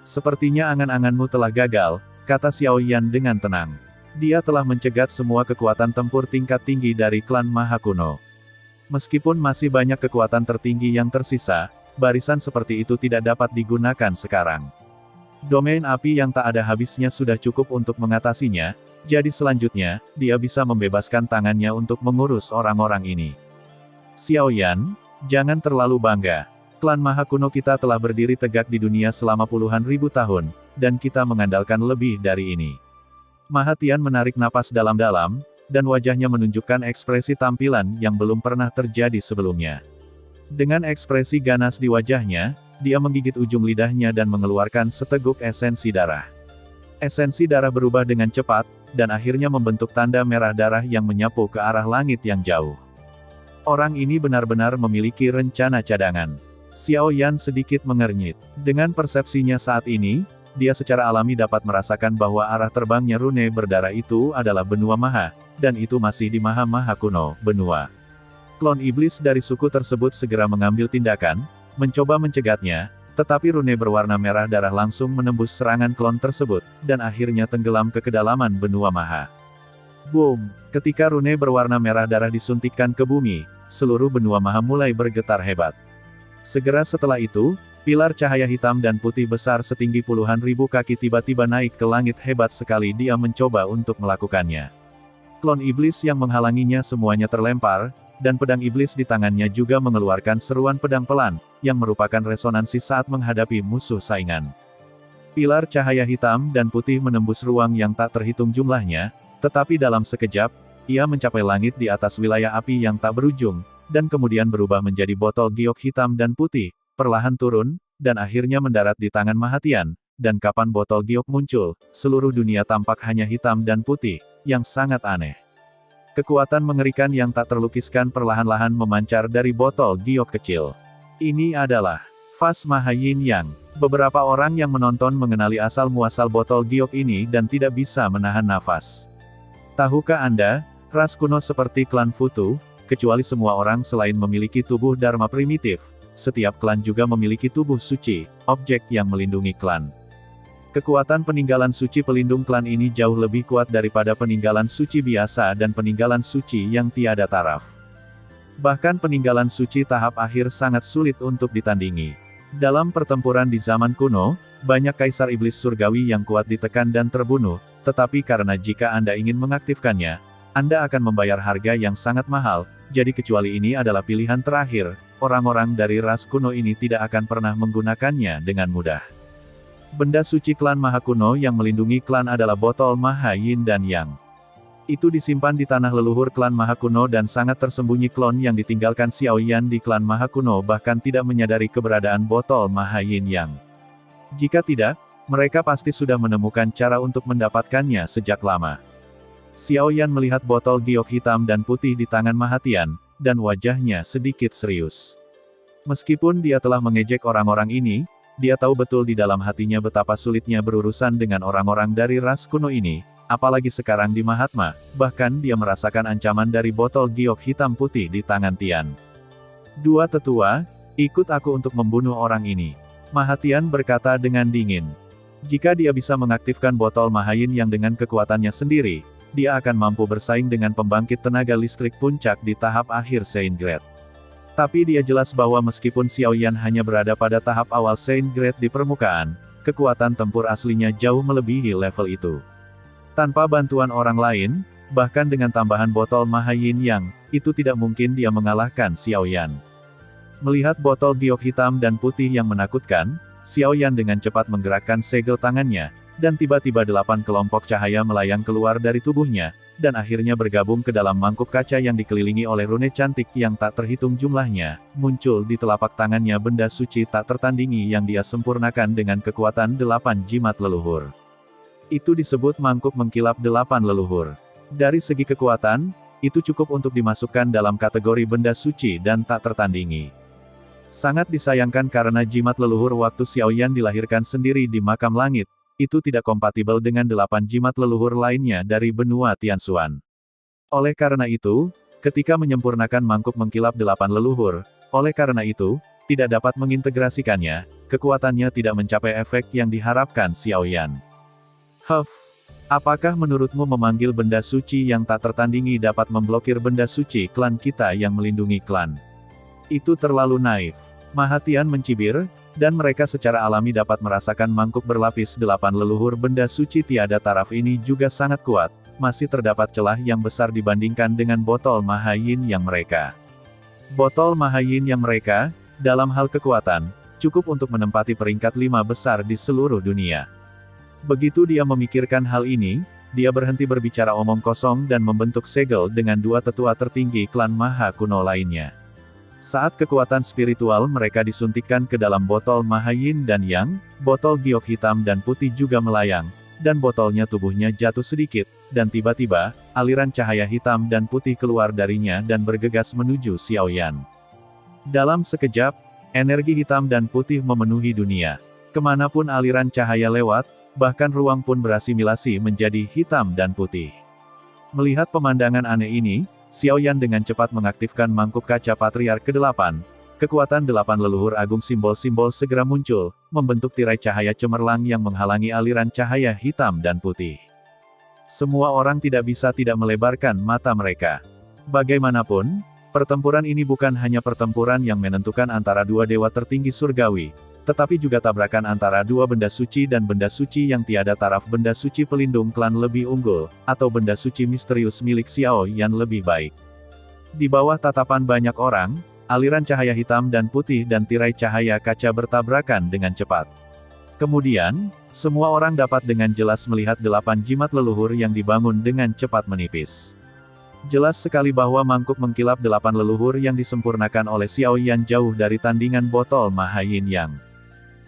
Sepertinya angan-anganmu telah gagal, kata Xiao Yan dengan tenang. Dia telah mencegat semua kekuatan tempur tingkat tinggi dari klan Maha Kuno. Meskipun masih banyak kekuatan tertinggi yang tersisa, barisan seperti itu tidak dapat digunakan sekarang. Domain api yang tak ada habisnya sudah cukup untuk mengatasinya, jadi selanjutnya, dia bisa membebaskan tangannya untuk mengurus orang-orang ini. Xiao Yan, jangan terlalu bangga. Klan Maha Kuno kita telah berdiri tegak di dunia selama puluhan ribu tahun, dan kita mengandalkan lebih dari ini. Maha Tian menarik napas dalam-dalam, dan wajahnya menunjukkan ekspresi tampilan yang belum pernah terjadi sebelumnya. Dengan ekspresi ganas di wajahnya, dia menggigit ujung lidahnya dan mengeluarkan seteguk esensi darah. Esensi darah berubah dengan cepat, dan akhirnya membentuk tanda merah darah yang menyapu ke arah langit yang jauh. Orang ini benar-benar memiliki rencana cadangan. Xiao Yan sedikit mengernyit. Dengan persepsinya saat ini, dia secara alami dapat merasakan bahwa arah terbangnya rune berdarah itu adalah benua Maha, dan itu masih di Maha Kuno, benua. Klon iblis dari suku tersebut segera mengambil tindakan, mencoba mencegatnya, tetapi rune berwarna merah darah langsung menembus serangan klon tersebut, dan akhirnya tenggelam ke kedalaman benua Maha. Boom! Ketika rune berwarna merah darah disuntikkan ke bumi, seluruh benua Maha mulai bergetar hebat. Segera setelah itu, pilar cahaya hitam dan putih besar setinggi puluhan ribu kaki tiba-tiba naik ke langit hebat sekali. Dia mencoba untuk melakukannya. Klon iblis yang menghalanginya semuanya terlempar, dan pedang iblis di tangannya juga mengeluarkan seruan pedang pelan, yang merupakan resonansi saat menghadapi musuh saingan. Pilar cahaya hitam dan putih menembus ruang yang tak terhitung jumlahnya, tetapi dalam sekejap, ia mencapai langit di atas wilayah api yang tak berujung, dan kemudian berubah menjadi botol giok hitam dan putih, perlahan turun, dan akhirnya mendarat di tangan Maha Tian. Dan kapan botol giok muncul, seluruh dunia tampak hanya hitam dan putih, yang sangat aneh. Kekuatan mengerikan yang tak terlukiskan perlahan-lahan memancar dari botol giok kecil. Ini adalah Fas Maha Yin Yang. Beberapa orang yang menonton mengenali asal-muasal botol giok ini dan tidak bisa menahan nafas. Tahukah Anda, ras kuno seperti klan Futu, kecuali semua orang selain memiliki tubuh Dharma primitif, setiap klan juga memiliki tubuh suci, objek yang melindungi klan. Kekuatan peninggalan suci pelindung klan ini jauh lebih kuat daripada peninggalan suci biasa dan peninggalan suci yang tiada taraf. Bahkan peninggalan suci tahap akhir sangat sulit untuk ditandingi. Dalam pertempuran di zaman kuno, banyak kaisar iblis surgawi yang kuat ditekan dan terbunuh, tetapi karena jika Anda ingin mengaktifkannya, Anda akan membayar harga yang sangat mahal. Jadi kecuali ini adalah pilihan terakhir, orang-orang dari ras kuno ini tidak akan pernah menggunakannya dengan mudah. Benda suci klan Maha Kuno yang melindungi klan adalah botol Maha Yin dan Yang. Itu disimpan di tanah leluhur klan Maha Kuno dan sangat tersembunyi. Klon yang ditinggalkan Xiao Yan di klan Maha Kuno bahkan tidak menyadari keberadaan botol Maha Yin Yang. Jika tidak, mereka pasti sudah menemukan cara untuk mendapatkannya sejak lama. Xiao Yan melihat botol giok hitam dan putih di tangan Maha Tian, dan wajahnya sedikit serius. Meskipun dia telah mengejek orang-orang ini, dia tahu betul di dalam hatinya betapa sulitnya berurusan dengan orang-orang dari ras kuno ini, apalagi sekarang di Mahatma, bahkan dia merasakan ancaman dari botol giok hitam putih di tangan Tian. Dua tetua, ikut aku untuk membunuh orang ini. Mahatian berkata dengan dingin. Jika dia bisa mengaktifkan botol Mahayin yang dengan kekuatannya sendiri, dia akan mampu bersaing dengan pembangkit tenaga listrik puncak di tahap akhir Saint Grade. Tapi dia jelas bahwa meskipun Xiao Yan hanya berada pada tahap awal Saint Grade di permukaan, kekuatan tempur aslinya jauh melebihi level itu. Tanpa bantuan orang lain, bahkan dengan tambahan botol Mahayin yang, itu tidak mungkin dia mengalahkan Xiao Yan. Melihat botol giok hitam dan putih yang menakutkan, Xiao Yan dengan cepat menggerakkan segel tangannya, dan tiba-tiba 8 kelompok cahaya melayang keluar dari tubuhnya, dan akhirnya bergabung ke dalam mangkuk kaca yang dikelilingi oleh rune cantik yang tak terhitung jumlahnya. Muncul di telapak tangannya benda suci tak tertandingi yang dia sempurnakan dengan kekuatan 8 jimat leluhur. Itu disebut mangkuk mengkilap 8 leluhur. Dari segi kekuatan, itu cukup untuk dimasukkan dalam kategori benda suci dan tak tertandingi. Sangat disayangkan karena jimat leluhur waktu Xiao Yan dilahirkan sendiri di makam langit, itu tidak kompatibel dengan 8 jimat leluhur lainnya dari benua Tianxuan. Oleh karena itu, ketika menyempurnakan mangkuk mengkilap 8 leluhur, oleh karena itu, tidak dapat mengintegrasikannya, kekuatannya tidak mencapai efek yang diharapkan Xiao Yan. Apakah menurutmu memanggil benda suci yang tak tertandingi dapat memblokir benda suci klan kita yang melindungi klan? Itu terlalu naif. Mahatian mencibir, dan mereka secara alami dapat merasakan mangkuk berlapis 8 leluhur benda suci tiada taraf ini juga sangat kuat, masih terdapat celah yang besar dibandingkan dengan botol Mahayin yang mereka. Botol Mahayin yang mereka, dalam hal kekuatan, cukup untuk menempati peringkat 5 besar di seluruh dunia. Begitu dia memikirkan hal ini, dia berhenti berbicara omong kosong dan membentuk segel dengan 2 tetua tertinggi klan Maha kuno lainnya. Saat kekuatan spiritual mereka disuntikkan ke dalam botol Mahayin dan Yang, botol giok hitam dan putih juga melayang, dan botolnya tubuhnya jatuh sedikit, dan tiba-tiba, aliran cahaya hitam dan putih keluar darinya dan bergegas menuju Xiao Yan. Dalam sekejap, energi hitam dan putih memenuhi dunia. Kemanapun aliran cahaya lewat, bahkan ruang pun berasimilasi menjadi hitam dan putih. Melihat pemandangan aneh ini, Xiao Yan dengan cepat mengaktifkan mangkuk kaca patriark ke-8. Kekuatan 8 leluhur agung simbol-simbol segera muncul, membentuk tirai cahaya cemerlang yang menghalangi aliran cahaya hitam dan putih. Semua orang tidak bisa tidak melebarkan mata mereka. Bagaimanapun, pertempuran ini bukan hanya pertempuran yang menentukan antara 2 dewa tertinggi surgawi, tetapi juga tabrakan antara 2 benda suci dan benda suci yang tiada taraf, benda suci pelindung klan lebih unggul, atau benda suci misterius milik Xiao Yan lebih baik. Di bawah tatapan banyak orang, aliran cahaya hitam dan putih dan tirai cahaya kaca bertabrakan dengan cepat. Kemudian, semua orang dapat dengan jelas melihat 8 jimat leluhur yang dibangun dengan cepat menipis. Jelas sekali bahwa mangkuk mengkilap 8 leluhur yang disempurnakan oleh Xiao Yan jauh dari tandingan botol Mahayin Yang.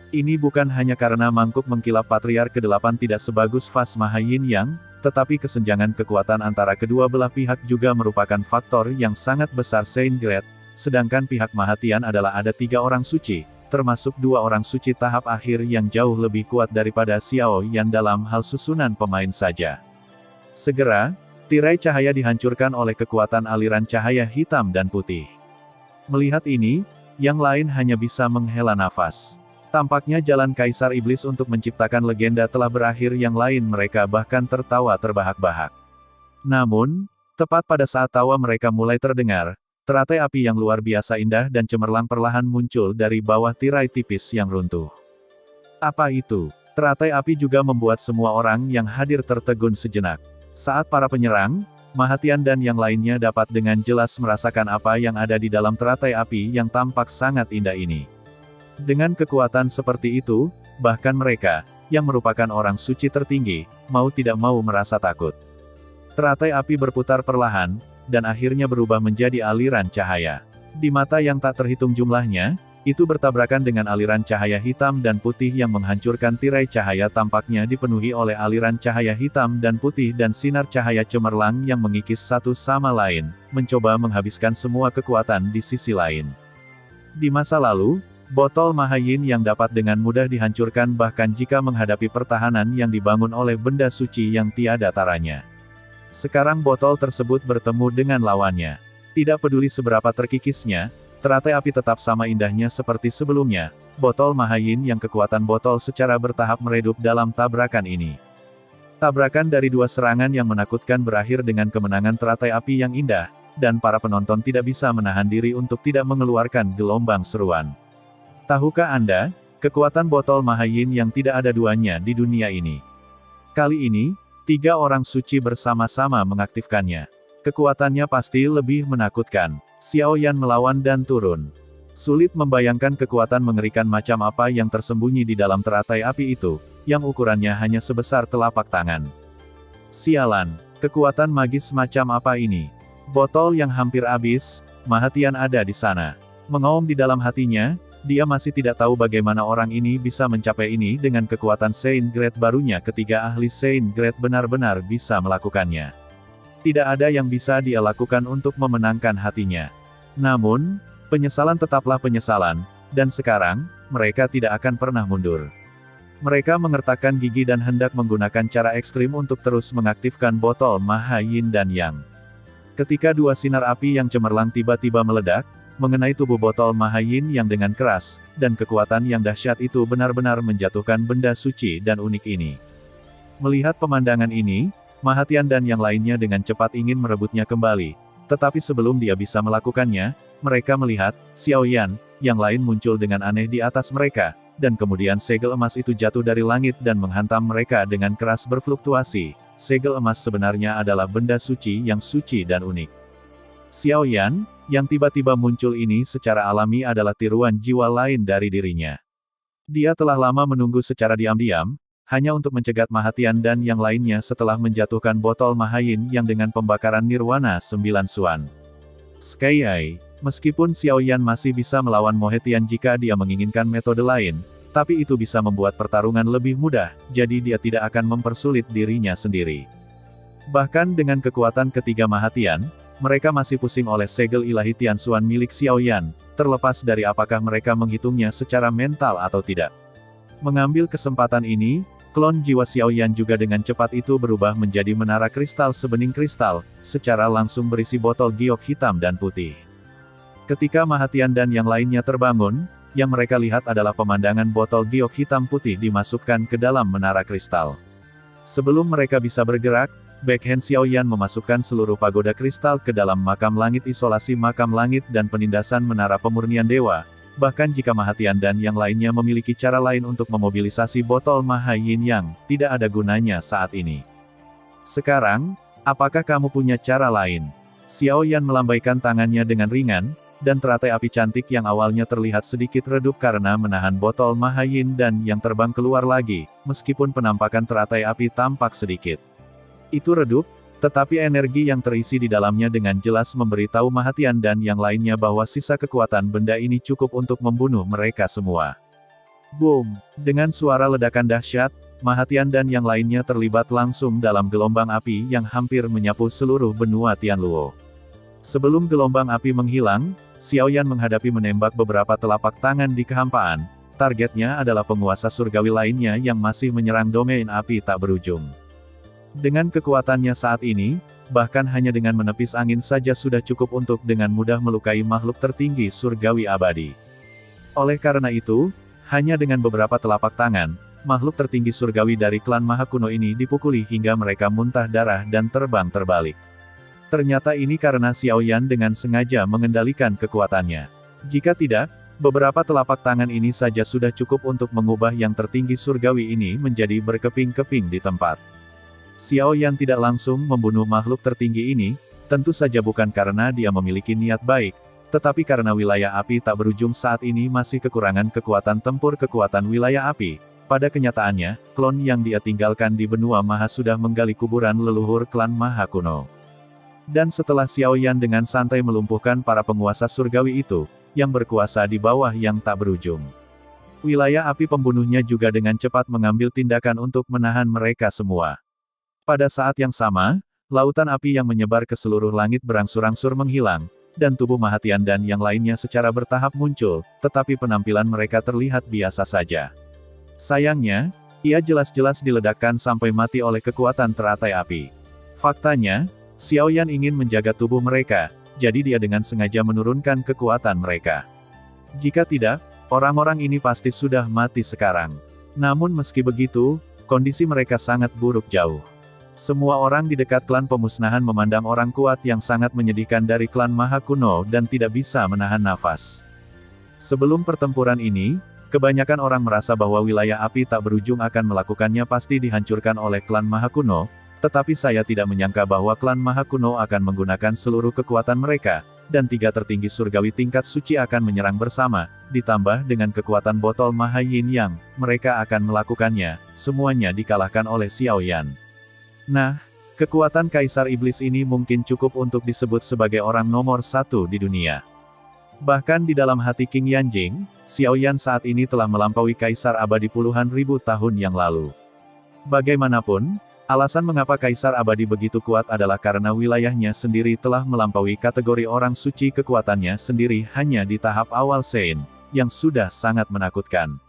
Ini bukan hanya karena mangkuk mengkilap patriark ke-8 tidak sebagus vas Mahayin Yang, tetapi kesenjangan kekuatan antara kedua belah pihak juga merupakan faktor yang sangat besar Saint Grade, sedangkan pihak Mahatian adalah ada 3 orang suci, termasuk 2 orang suci tahap akhir yang jauh lebih kuat daripada Xiao Yan dalam hal susunan pemain saja. Segera, tirai cahaya dihancurkan oleh kekuatan aliran cahaya hitam dan putih. Melihat ini, yang lain hanya bisa menghela nafas. Tampaknya jalan Kaisar Iblis untuk menciptakan legenda telah berakhir, yang lain mereka bahkan tertawa terbahak-bahak. Namun, tepat pada saat tawa mereka mulai terdengar, teratai api yang luar biasa indah dan cemerlang perlahan muncul dari bawah tirai tipis yang runtuh. Apa itu? Teratai api juga membuat semua orang yang hadir tertegun sejenak. Saat para penyerang, Mahatian dan yang lainnya dapat dengan jelas merasakan apa yang ada di dalam teratai api yang tampak sangat indah ini. Dengan kekuatan seperti itu, bahkan mereka, yang merupakan orang suci tertinggi, mau tidak mau merasa takut. Teratai api berputar perlahan, dan akhirnya berubah menjadi aliran cahaya. Di mata yang tak terhitung jumlahnya, itu bertabrakan dengan aliran cahaya hitam dan putih yang menghancurkan tirai cahaya, tampaknya dipenuhi oleh aliran cahaya hitam dan putih dan sinar cahaya cemerlang yang mengikis satu sama lain, mencoba menghabiskan semua kekuatan di sisi lain. Di masa lalu, botol Mahayin yang dapat dengan mudah dihancurkan bahkan jika menghadapi pertahanan yang dibangun oleh benda suci yang tiada taranya. Sekarang botol tersebut bertemu dengan lawannya. Tidak peduli seberapa terkikisnya, teratai api tetap sama indahnya seperti sebelumnya, botol Mahayin yang kekuatan botol secara bertahap meredup dalam tabrakan ini. Tabrakan dari dua serangan yang menakutkan berakhir dengan kemenangan teratai api yang indah, dan para penonton tidak bisa menahan diri untuk tidak mengeluarkan gelombang seruan. Tahukah Anda, kekuatan botol Mahayin yang tidak ada duanya di dunia ini? Kali ini, 3 orang suci bersama-sama mengaktifkannya. Kekuatannya pasti lebih menakutkan. Xiao Yan melawan dan turun. Sulit membayangkan kekuatan mengerikan macam apa yang tersembunyi di dalam teratai api itu, yang ukurannya hanya sebesar telapak tangan. Sialan, kekuatan magis macam apa ini? Botol yang hampir habis, Mahatian ada di sana. Mengaum di dalam hatinya, dia masih tidak tahu bagaimana orang ini bisa mencapai ini dengan kekuatan Saint Grade barunya ketika ahli Saint Grade benar-benar bisa melakukannya. Tidak ada yang bisa dia lakukan untuk memenangkan hatinya. Namun, penyesalan tetaplah penyesalan, dan sekarang, mereka tidak akan pernah mundur. Mereka mengertakkan gigi dan hendak menggunakan cara ekstrim untuk terus mengaktifkan botol Maha Yin dan Yang. Ketika dua sinar api yang cemerlang tiba-tiba meledak, mengenai tubuh botol Maha Yin yang dengan keras, dan kekuatan yang dahsyat itu benar-benar menjatuhkan benda suci dan unik ini. Melihat pemandangan ini, Mahatian dan yang lainnya dengan cepat ingin merebutnya kembali. Tetapi sebelum dia bisa melakukannya, mereka melihat, Xiao Yan, yang lain muncul dengan aneh di atas mereka, dan kemudian segel emas itu jatuh dari langit dan menghantam mereka dengan keras berfluktuasi. Segel emas sebenarnya adalah benda suci yang suci dan unik. Xiao Yan, yang tiba-tiba muncul ini secara alami adalah tiruan jiwa lain dari dirinya. Dia telah lama menunggu secara diam-diam, hanya untuk mencegat Mahatian dan yang lainnya setelah menjatuhkan botol Mahayin yang dengan pembakaran nirwana 9 suan. Sekali, meskipun Xiao Yan masih bisa melawan Mahatian jika dia menginginkan metode lain, tapi itu bisa membuat pertarungan lebih mudah, jadi dia tidak akan mempersulit dirinya sendiri. Bahkan dengan kekuatan ketiga Mahatian, mereka masih pusing oleh segel ilahi Tianxuan milik Xiao Yan, terlepas dari apakah mereka menghitungnya secara mental atau tidak. Mengambil kesempatan ini, klon jiwa Xiao Yan juga dengan cepat itu berubah menjadi menara kristal sebening kristal, secara langsung berisi botol giok hitam dan putih. Ketika Mahatian dan yang lainnya terbangun, yang mereka lihat adalah pemandangan botol giok hitam putih dimasukkan ke dalam menara kristal. Sebelum mereka bisa bergerak, backhand Xiao Yan memasukkan seluruh pagoda kristal ke dalam makam langit isolasi makam langit dan penindasan menara pemurnian dewa. Bahkan jika Mahatian dan yang lainnya memiliki cara lain untuk memobilisasi botol Maha Yin yang tidak ada gunanya saat ini. Sekarang, apakah kamu punya cara lain? Xiao Yan melambaikan tangannya dengan ringan, dan teratai api cantik yang awalnya terlihat sedikit redup karena menahan botol Maha Yin dan yang terbang keluar lagi, meskipun penampakan teratai api tampak sedikit. Itu redup, tetapi energi yang terisi di dalamnya dengan jelas memberitahu Mahatian dan yang lainnya bahwa sisa kekuatan benda ini cukup untuk membunuh mereka semua. Boom! Dengan suara ledakan dahsyat, Mahatian dan yang lainnya terlibat langsung dalam gelombang api yang hampir menyapu seluruh benua Tianluo. Sebelum gelombang api menghilang, Xiao Yan menghadapi menembak beberapa telapak tangan di kehampaan. Targetnya adalah penguasa surgawi lainnya yang masih menyerang domain api tak berujung. Dengan kekuatannya saat ini, bahkan hanya dengan menepis angin saja sudah cukup untuk dengan mudah melukai makhluk tertinggi surgawi abadi. Oleh karena itu, hanya dengan beberapa telapak tangan, makhluk tertinggi surgawi dari klan Maha Kuno ini dipukuli hingga mereka muntah darah dan terbang terbalik. Ternyata ini karena Xiao Yan dengan sengaja mengendalikan kekuatannya. Jika tidak, beberapa telapak tangan ini saja sudah cukup untuk mengubah yang tertinggi surgawi ini menjadi berkeping-keping di tempat. Xiao Yan tidak langsung membunuh makhluk tertinggi ini, tentu saja bukan karena dia memiliki niat baik, tetapi karena wilayah api tak berujung saat ini masih kekurangan kekuatan tempur kekuatan wilayah api. Pada kenyataannya, klon yang dia tinggalkan di benua Maha sudah menggali kuburan leluhur klan Maha Kuno. Dan setelah Xiao Yan dengan santai melumpuhkan para penguasa surgawi itu, yang berkuasa di bawah yang tak berujung. Wilayah api pembunuhnya juga dengan cepat mengambil tindakan untuk menahan mereka semua. Pada saat yang sama, lautan api yang menyebar ke seluruh langit berangsur-angsur menghilang, dan tubuh Mahatian dan yang lainnya secara bertahap muncul, tetapi penampilan mereka terlihat biasa saja. Sayangnya, ia jelas-jelas diledakkan sampai mati oleh kekuatan teratai api. Faktanya, Xiao Yan ingin menjaga tubuh mereka, jadi dia dengan sengaja menurunkan kekuatan mereka. Jika tidak, Orang-orang ini pasti sudah mati sekarang. Namun meski begitu, kondisi mereka sangat buruk jauh. Semua orang di dekat klan pemusnahan memandang orang kuat yang sangat menyedihkan dari klan Maha Kuno dan tidak bisa menahan nafas. Sebelum pertempuran ini, kebanyakan orang merasa bahwa wilayah api tak berujung akan melakukannya pasti dihancurkan oleh klan Maha Kuno, tetapi saya tidak menyangka bahwa klan Maha Kuno akan menggunakan seluruh kekuatan mereka, dan 3 tertinggi surgawi tingkat suci akan menyerang bersama, ditambah dengan kekuatan botol Maha Yin Yang, mereka akan melakukannya, semuanya dikalahkan oleh Xiao Yan. Nah, kekuatan Kaisar Iblis ini mungkin cukup untuk disebut sebagai orang nomor 1 di dunia. Bahkan di dalam hati King Yanjing, Xiao Yan saat ini telah melampaui Kaisar Abadi puluhan ribu tahun yang lalu. Bagaimanapun, alasan mengapa Kaisar Abadi begitu kuat adalah karena wilayahnya sendiri telah melampaui kategori orang suci kekuatannya sendiri hanya di tahap awal Sein, yang sudah sangat menakutkan.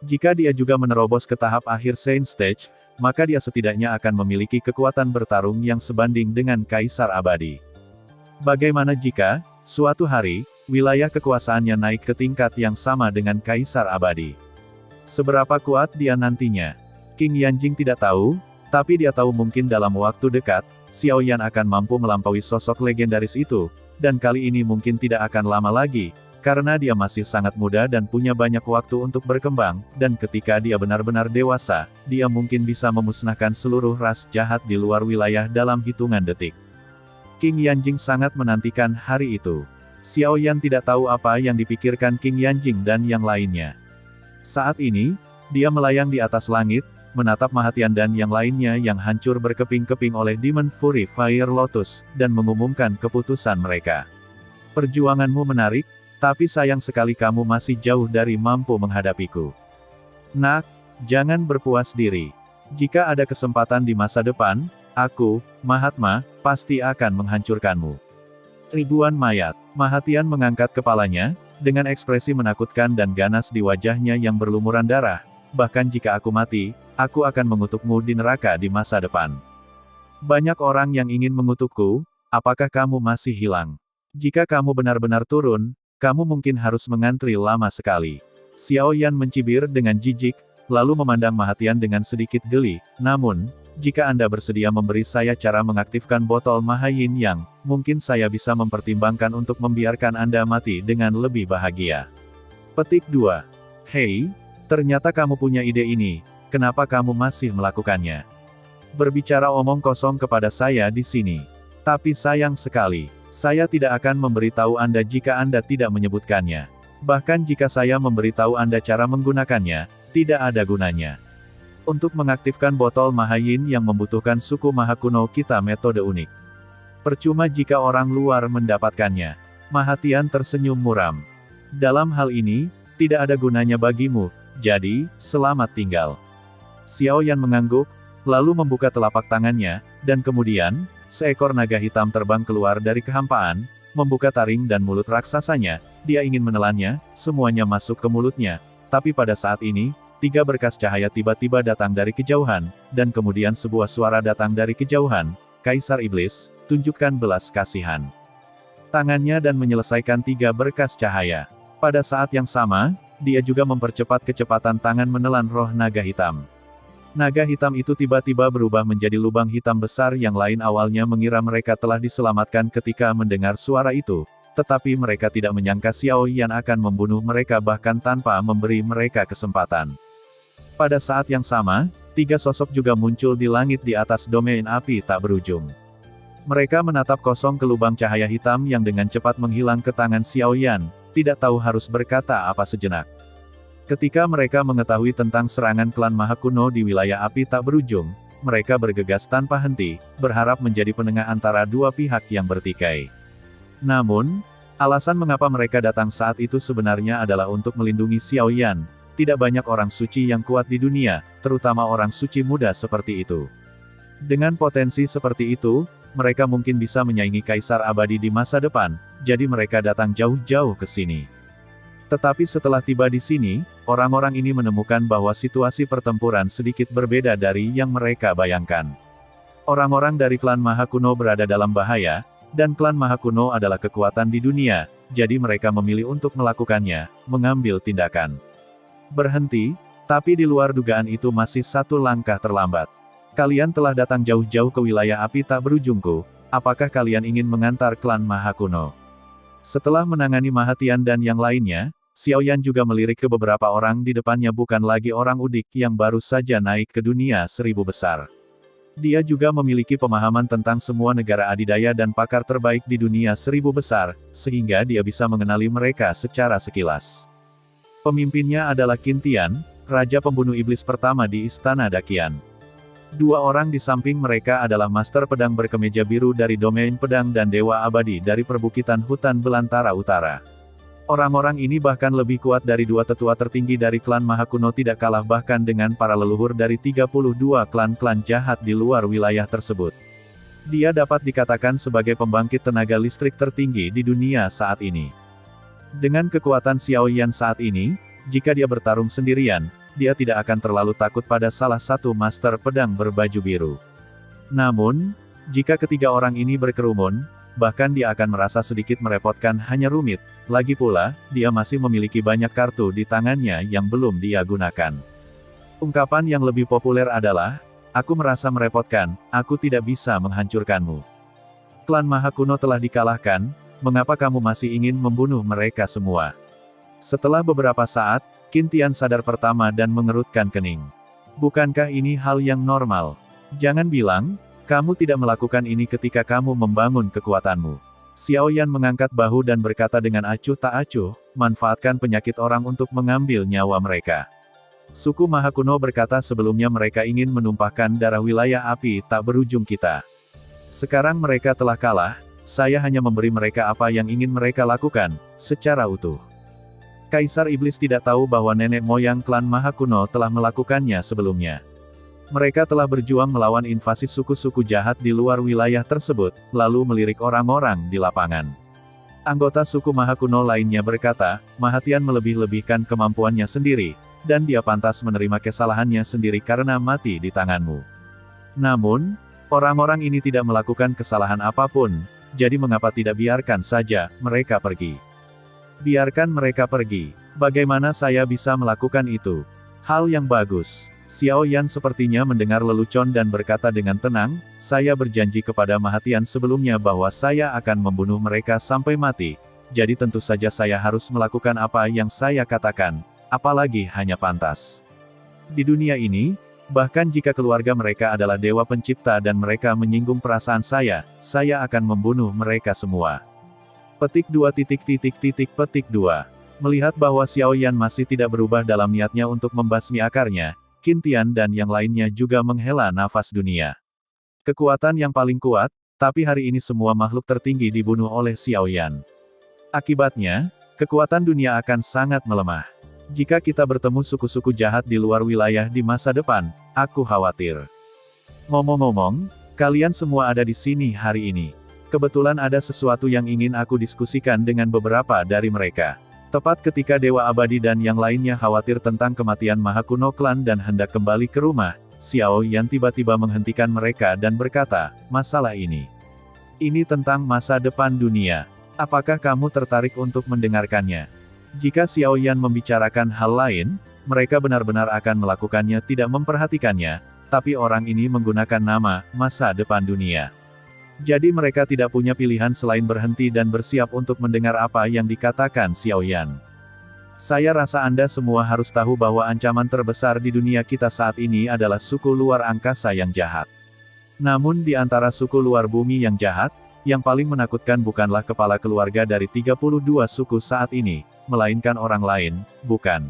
Jika dia juga menerobos ke tahap akhir Sein Stage, maka dia setidaknya akan memiliki kekuatan bertarung yang sebanding dengan Kaisar Abadi. Bagaimana jika, suatu hari, wilayah kekuasaannya naik ke tingkat yang sama dengan Kaisar Abadi? Seberapa kuat dia nantinya? King Yanjing tidak tahu, tapi dia tahu mungkin dalam waktu dekat, Xiao Yan akan mampu melampaui sosok legendaris itu, dan kali ini mungkin tidak akan lama lagi, karena dia masih sangat muda dan punya banyak waktu untuk berkembang, dan ketika dia benar-benar dewasa, dia mungkin bisa memusnahkan seluruh ras jahat di luar wilayah dalam hitungan detik. King Yanjing sangat menantikan hari itu. Xiao Yan tidak tahu apa yang dipikirkan King Yanjing dan yang lainnya. Saat ini, dia melayang di atas langit, menatap Mahatian dan yang lainnya yang hancur berkeping-keping oleh Demon Fury Fire Lotus, dan mengumumkan keputusan mereka. Perjuanganmu menarik, tapi sayang sekali kamu masih jauh dari mampu menghadapiku. Nak, jangan berpuas diri. Jika ada kesempatan di masa depan, aku, Mahatma, pasti akan menghancurkanmu. Ribuan mayat. Mahatian mengangkat kepalanya, dengan ekspresi menakutkan dan ganas di wajahnya yang berlumuran darah. Bahkan jika aku mati, aku akan mengutukmu di neraka di masa depan. Banyak orang yang ingin mengutukku, apakah kamu masih hilang? Jika kamu benar-benar turun, kamu mungkin harus mengantri lama sekali. Xiao Yan mencibir dengan jijik, lalu memandang Mahatian dengan sedikit geli, namun, jika Anda bersedia memberi saya cara mengaktifkan botol Maha Yin Yang, mungkin saya bisa mempertimbangkan untuk membiarkan Anda mati dengan lebih bahagia. Petik 2. Hei, ternyata kamu punya ide ini, kenapa kamu masih melakukannya? Berbicara omong kosong kepada saya di sini. Tapi sayang sekali, saya tidak akan memberitahu Anda jika Anda tidak menyebutkannya. Bahkan jika saya memberitahu Anda cara menggunakannya, tidak ada gunanya. Untuk mengaktifkan botol Maha Yin yang membutuhkan suku Maha Kuno kita metode unik. Percuma jika orang luar mendapatkannya. Mahatian tersenyum muram. Dalam hal ini, tidak ada gunanya bagimu. Jadi, selamat tinggal. Xiao Yan mengangguk, lalu membuka telapak tangannya, dan kemudian, seekor naga hitam terbang keluar dari kehampaan, membuka taring dan mulut raksasanya, dia ingin menelannya, semuanya masuk ke mulutnya. Tapi pada saat ini, 3 berkas cahaya tiba-tiba datang dari kejauhan, dan kemudian sebuah suara datang dari kejauhan, Kaisar Iblis, tunjukkan belas kasihan tangannya dan menyelesaikan 3 berkas cahaya. Pada saat yang sama, dia juga mempercepat kecepatan tangan menelan roh naga hitam. Naga hitam itu tiba-tiba berubah menjadi lubang hitam besar yang lain awalnya mengira mereka telah diselamatkan ketika mendengar suara itu, tetapi mereka tidak menyangka Xiao Yan akan membunuh mereka bahkan tanpa memberi mereka kesempatan. Pada saat yang sama, 3 sosok juga muncul di langit di atas domain api tak berujung. Mereka menatap kosong ke lubang cahaya hitam yang dengan cepat menghilang ke tangan Xiao Yan, tidak tahu harus berkata apa sejenak. Ketika mereka mengetahui tentang serangan klan Maha Kuno di wilayah api tak berujung, mereka bergegas tanpa henti, berharap menjadi penengah antara 2 pihak yang bertikai. Namun, alasan mengapa mereka datang saat itu sebenarnya adalah untuk melindungi Xiao Yan. Tidak banyak orang suci yang kuat di dunia, terutama orang suci muda seperti itu. Dengan potensi seperti itu, mereka mungkin bisa menyaingi Kaisar Abadi di masa depan, jadi mereka datang jauh-jauh ke sini. Tetapi setelah tiba di sini, orang-orang ini menemukan bahwa situasi pertempuran sedikit berbeda dari yang mereka bayangkan. Orang-orang dari klan Maha Kuno berada dalam bahaya, dan klan Maha Kuno adalah kekuatan di dunia, jadi mereka memilih untuk melakukannya, mengambil tindakan. Berhenti, tapi di luar dugaan itu masih satu langkah terlambat. Kalian telah datang jauh-jauh ke wilayah api tak berujungku, apakah kalian ingin mengantar klan Maha Kuno? Setelah menangani Mahatian dan yang lainnya, Xiao Yan juga melirik ke beberapa orang di depannya, bukan lagi orang udik yang baru saja naik ke dunia 1000 besar. Dia juga memiliki pemahaman tentang semua negara adidaya dan pakar terbaik di dunia 1000 besar, sehingga dia bisa mengenali mereka secara sekilas. Pemimpinnya adalah Qin Tian, Raja Pembunuh Iblis pertama di Istana Daqian. Dua orang di samping mereka adalah Master Pedang berkemeja biru dari domain pedang dan Dewa Abadi dari perbukitan hutan belantara utara. Orang-orang ini bahkan lebih kuat dari dua tetua tertinggi dari klan Maha Kuno, tidak kalah bahkan dengan para leluhur dari 32 klan-klan jahat di luar wilayah tersebut. Dia dapat dikatakan sebagai pembangkit tenaga listrik tertinggi di dunia saat ini. Dengan kekuatan Xiao Yan saat ini, jika dia bertarung sendirian, dia tidak akan terlalu takut pada salah satu master pedang berbaju biru. Namun, jika ketiga orang ini berkerumun, bahkan dia akan merasa sedikit merepotkan, hanya rumit. Lagi pula, dia masih memiliki banyak kartu di tangannya yang belum dia gunakan. Ungkapan yang lebih populer adalah, "Aku merasa merepotkan, aku tidak bisa menghancurkanmu. Klan Maha Kuno telah dikalahkan, mengapa kamu masih ingin membunuh mereka semua?" Setelah beberapa saat, Qin Tian sadar pertama dan mengerutkan kening. Bukankah ini hal yang normal? Jangan bilang, kamu tidak melakukan ini ketika kamu membangun kekuatanmu. Xiao Yan mengangkat bahu dan berkata dengan acuh tak acuh, manfaatkan penyakit orang untuk mengambil nyawa mereka. Suku Maha Kuno berkata sebelumnya mereka ingin menumpahkan darah wilayah api tak berujung kita. Sekarang mereka telah kalah, saya hanya memberi mereka apa yang ingin mereka lakukan, secara utuh. Kaisar Iblis tidak tahu bahwa nenek moyang klan Maha Kuno telah melakukannya sebelumnya. Mereka telah berjuang melawan invasi suku-suku jahat di luar wilayah tersebut, lalu melirik orang-orang di lapangan. Anggota suku Maha Kuno lainnya berkata, Mahatian melebih-lebihkan kemampuannya sendiri, dan dia pantas menerima kesalahannya sendiri karena mati di tanganmu. Namun, orang-orang ini tidak melakukan kesalahan apapun, jadi mengapa tidak biarkan saja mereka pergi? Biarkan mereka pergi. Bagaimana saya bisa melakukan itu? Hal yang bagus. Xiao Yan sepertinya mendengar lelucon dan berkata dengan tenang, saya berjanji kepada Mahatian sebelumnya bahwa saya akan membunuh mereka sampai mati, jadi tentu saja saya harus melakukan apa yang saya katakan, apalagi hanya pantas. Di dunia ini, bahkan jika keluarga mereka adalah dewa pencipta dan mereka menyinggung perasaan saya akan membunuh mereka semua. Petik 2. Petik 2. Melihat bahwa Xiao Yan masih tidak berubah dalam niatnya untuk membasmi akarnya, Qin Tian dan yang lainnya juga menghela nafas dunia. Kekuatan yang paling kuat, tapi hari ini semua makhluk tertinggi dibunuh oleh Xiao Yan. Akibatnya, kekuatan dunia akan sangat melemah. Jika kita bertemu suku-suku jahat di luar wilayah di masa depan, aku khawatir. Ngomong-ngomong, kalian semua ada di sini hari ini. Kebetulan ada sesuatu yang ingin aku diskusikan dengan beberapa dari mereka. Tepat ketika Dewa Abadi dan yang lainnya khawatir tentang kematian Maha Kuno Klan dan hendak kembali ke rumah, Xiao Yan tiba-tiba menghentikan mereka dan berkata, masalah ini tentang masa depan dunia. Apakah kamu tertarik untuk mendengarkannya? Jika Xiao Yan membicarakan hal lain, mereka benar-benar akan melakukannya, tidak memperhatikannya, tapi orang ini menggunakan nama, masa depan dunia. Jadi mereka tidak punya pilihan selain berhenti dan bersiap untuk mendengar apa yang dikatakan Xiao Yan. Saya rasa Anda semua harus tahu bahwa ancaman terbesar di dunia kita saat ini adalah suku luar angkasa yang jahat. Namun di antara suku luar bumi yang jahat, yang paling menakutkan bukanlah kepala keluarga dari 32 suku saat ini, melainkan orang lain, bukan?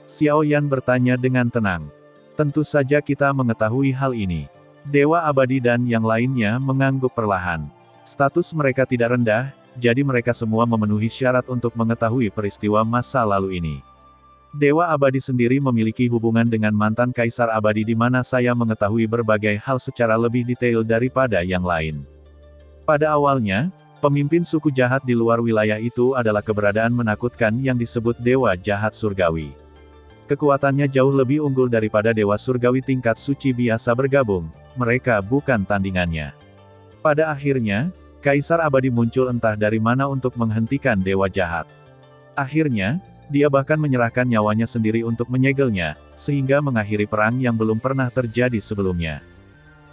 Xiao Yan bertanya dengan tenang. Tentu saja kita mengetahui hal ini. Dewa Abadi dan yang lainnya mengangguk perlahan. Status mereka tidak rendah, jadi mereka semua memenuhi syarat untuk mengetahui peristiwa masa lalu ini. Dewa Abadi sendiri memiliki hubungan dengan mantan Kaisar Abadi di mana saya mengetahui berbagai hal secara lebih detail daripada yang lain. Pada awalnya, pemimpin suku jahat di luar wilayah itu adalah keberadaan menakutkan yang disebut Dewa Jahat Surgawi. Kekuatannya jauh lebih unggul daripada Dewa Surgawi tingkat suci biasa bergabung. Mereka bukan tandingannya. Pada akhirnya, Kaisar Abadi muncul entah dari mana untuk menghentikan dewa jahat. Akhirnya, dia bahkan menyerahkan nyawanya sendiri untuk menyegelnya, sehingga mengakhiri perang yang belum pernah terjadi sebelumnya.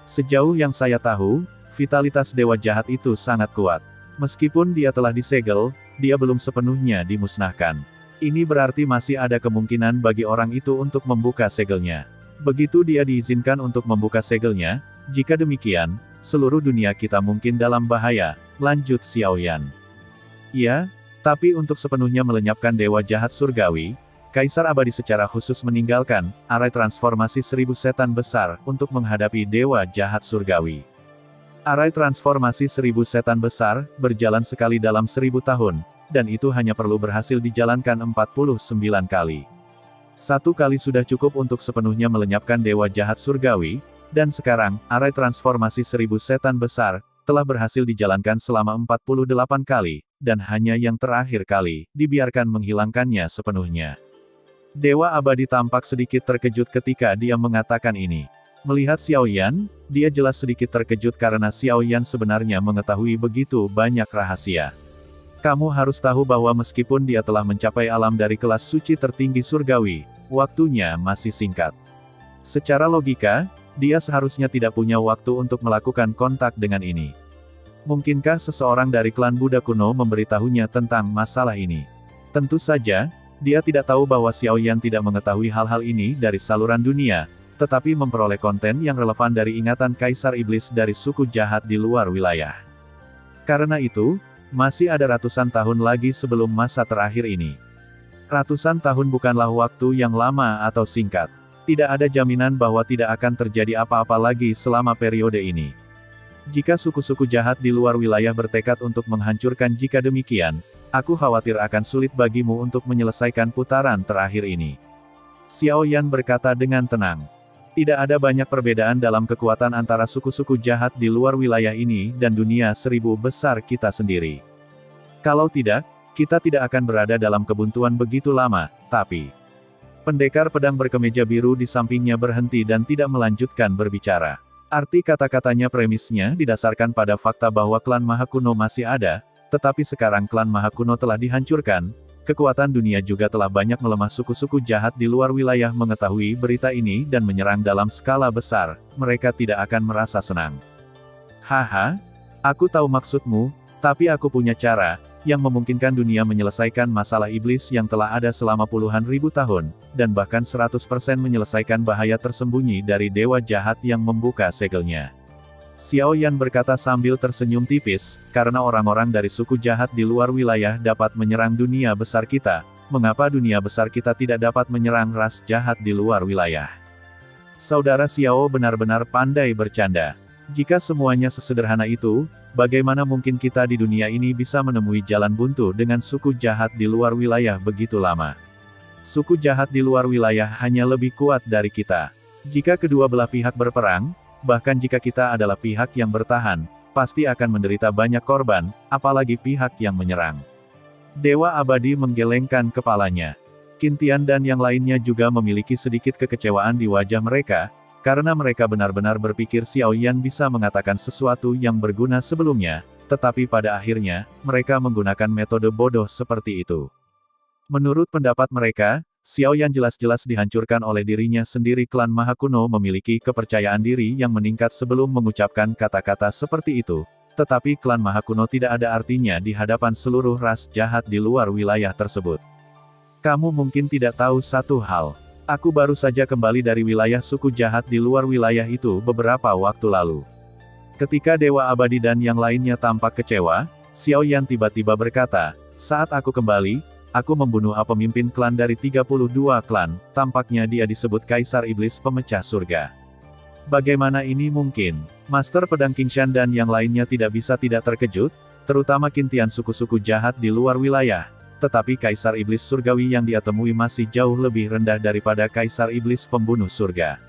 Sejauh yang saya tahu, vitalitas dewa jahat itu sangat kuat. Meskipun dia telah disegel, dia belum sepenuhnya dimusnahkan. Ini berarti masih ada kemungkinan bagi orang itu untuk membuka segelnya. Begitu dia diizinkan untuk membuka segelnya, jika demikian, seluruh dunia kita mungkin dalam bahaya, lanjut Xiao Yan. Ya, tapi untuk sepenuhnya melenyapkan dewa jahat surgawi, Kaisar Abadi secara khusus meninggalkan arai transformasi 1000 setan besar untuk menghadapi dewa jahat surgawi. Arai transformasi 1000 setan besar berjalan sekali dalam 1000 tahun, dan itu hanya perlu berhasil dijalankan 49 kali. Satu kali sudah cukup untuk sepenuhnya melenyapkan dewa jahat surgawi, dan sekarang, arai transformasi 1000 setan besar telah berhasil dijalankan selama 48 kali, dan hanya yang terakhir kali dibiarkan menghilangkannya sepenuhnya. Dewa Abadi tampak sedikit terkejut ketika dia mengatakan ini. Melihat Xiao Yan, dia jelas sedikit terkejut karena Xiao Yan sebenarnya mengetahui begitu banyak rahasia. Kamu harus tahu bahwa meskipun dia telah mencapai alam dari kelas suci tertinggi surgawi, waktunya masih singkat. Secara logika, dia seharusnya tidak punya waktu untuk melakukan kontak dengan ini. Mungkinkah seseorang dari klan Buddha kuno memberitahunya tentang masalah ini? Tentu saja, dia tidak tahu bahwa Xiao Yan tidak mengetahui hal-hal ini dari saluran dunia, tetapi memperoleh konten yang relevan dari ingatan Kaisar Iblis dari suku jahat di luar wilayah. Karena itu, masih ada ratusan tahun lagi sebelum masa terakhir ini. Ratusan tahun bukanlah waktu yang lama atau singkat. Tidak ada jaminan bahwa tidak akan terjadi apa-apa lagi selama periode ini. Jika suku-suku jahat di luar wilayah bertekad untuk menghancurkan, jika demikian, aku khawatir akan sulit bagimu untuk menyelesaikan putaran terakhir ini. Xiao Yan berkata dengan tenang. Tidak ada banyak perbedaan dalam kekuatan antara suku-suku jahat di luar wilayah ini dan dunia 1000 besar kita sendiri. Kalau tidak, kita tidak akan berada dalam kebuntuan begitu lama, tapi... Pendekar pedang berkemeja biru di sampingnya berhenti dan tidak melanjutkan berbicara. Arti kata-katanya premisnya didasarkan pada fakta bahwa klan Maha Kuno masih ada, tetapi sekarang klan Maha Kuno telah dihancurkan, kekuatan dunia juga telah banyak melemah. Suku-suku jahat di luar wilayah mengetahui berita ini dan menyerang dalam skala besar, mereka tidak akan merasa senang. Haha, aku tahu maksudmu, tapi aku punya cara, yang memungkinkan dunia menyelesaikan masalah iblis yang telah ada selama puluhan ribu tahun, dan bahkan 100% menyelesaikan bahaya tersembunyi dari dewa jahat yang membuka segelnya. Xiao Yan berkata sambil tersenyum tipis, karena orang-orang dari suku jahat di luar wilayah dapat menyerang dunia besar kita, mengapa dunia besar kita tidak dapat menyerang ras jahat di luar wilayah? Saudara Xiao benar-benar pandai bercanda. Jika semuanya sesederhana itu, bagaimana mungkin kita di dunia ini bisa menemui jalan buntu dengan suku jahat di luar wilayah begitu lama? Suku jahat di luar wilayah hanya lebih kuat dari kita. Jika kedua belah pihak berperang, bahkan jika kita adalah pihak yang bertahan, pasti akan menderita banyak korban, apalagi pihak yang menyerang. Dewa Abadi menggelengkan kepalanya. Qin Tian dan yang lainnya juga memiliki sedikit kekecewaan di wajah mereka, karena mereka benar-benar berpikir Xiao Yan bisa mengatakan sesuatu yang berguna sebelumnya, tetapi pada akhirnya, mereka menggunakan metode bodoh seperti itu. Menurut pendapat mereka, Xiao Yan jelas-jelas dihancurkan oleh dirinya sendiri. Klan Maha Kuno memiliki kepercayaan diri yang meningkat sebelum mengucapkan kata-kata seperti itu, tetapi klan Maha Kuno tidak ada artinya di hadapan seluruh ras jahat di luar wilayah tersebut. Kamu mungkin tidak tahu satu hal. Aku baru saja kembali dari wilayah suku jahat di luar wilayah itu beberapa waktu lalu. Ketika Dewa Abadi dan yang lainnya tampak kecewa, Xiao Yan tiba-tiba berkata, saat aku kembali, aku membunuh pemimpin klan dari 32 klan, tampaknya dia disebut Kaisar Iblis Pemecah Surga. Bagaimana ini mungkin? Master Pedang Qingshan dan yang lainnya tidak bisa tidak terkejut, terutama Qin Tian suku-suku jahat di luar wilayah. Tetapi Kaisar Iblis Surgawi yang dia temui masih jauh lebih rendah daripada Kaisar Iblis Pembunuh Surga.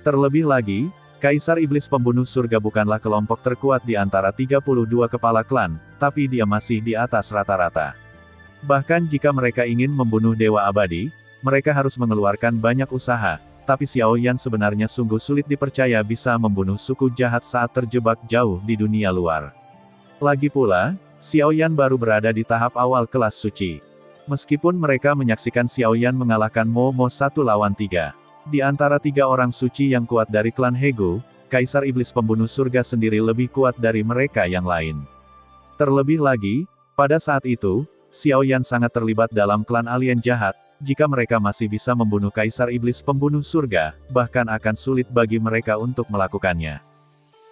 Terlebih lagi, Kaisar Iblis Pembunuh Surga bukanlah kelompok terkuat di antara 32 kepala klan, tapi dia masih di atas rata-rata. Bahkan jika mereka ingin membunuh Dewa Abadi, mereka harus mengeluarkan banyak usaha, tapi Xiao Yan sebenarnya sungguh sulit dipercaya bisa membunuh suku jahat saat terjebak jauh di dunia luar. Lagi pula, Xiaoyan baru berada di tahap awal kelas suci. Meskipun mereka menyaksikan Xiaoyan mengalahkan Momo 1 lawan 3. Di antara 3 orang suci yang kuat dari klan Hegu, Kaisar Iblis Pembunuh Surga sendiri lebih kuat dari mereka yang lain. Terlebih lagi, pada saat itu, Xiaoyan sangat terlibat dalam klan alien jahat. Jika mereka masih bisa membunuh Kaisar Iblis Pembunuh Surga, bahkan akan sulit bagi mereka untuk melakukannya.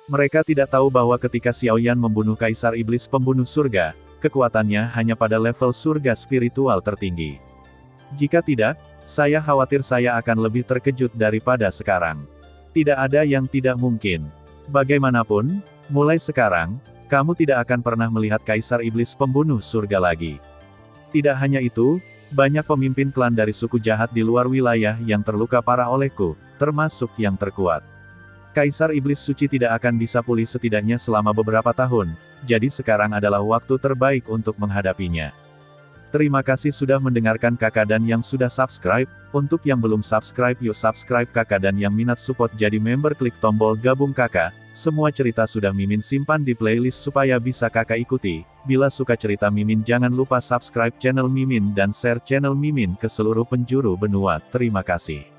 Mereka tidak tahu bahwa ketika Xiaoyan membunuh Kaisar Iblis Pembunuh Surga, kekuatannya hanya pada level surga spiritual tertinggi. Jika tidak, saya khawatir saya akan lebih terkejut daripada sekarang. Tidak ada yang tidak mungkin. Bagaimanapun, mulai sekarang, kamu tidak akan pernah melihat Kaisar Iblis Pembunuh Surga lagi. Tidak hanya itu, banyak pemimpin klan dari suku jahat di luar wilayah yang terluka parah olehku, termasuk yang terkuat. Kaisar Iblis Suci tidak akan bisa pulih setidaknya selama beberapa tahun, jadi sekarang adalah waktu terbaik untuk menghadapinya. Terima kasih sudah mendengarkan kakak dan yang sudah subscribe. Untuk yang belum subscribe yuk subscribe kakak dan yang minat support jadi member klik tombol gabung kakak. Semua cerita sudah Mimin simpan di playlist supaya bisa kakak ikuti. Bila suka cerita Mimin jangan lupa subscribe channel Mimin dan share channel Mimin ke seluruh penjuru benua. Terima kasih.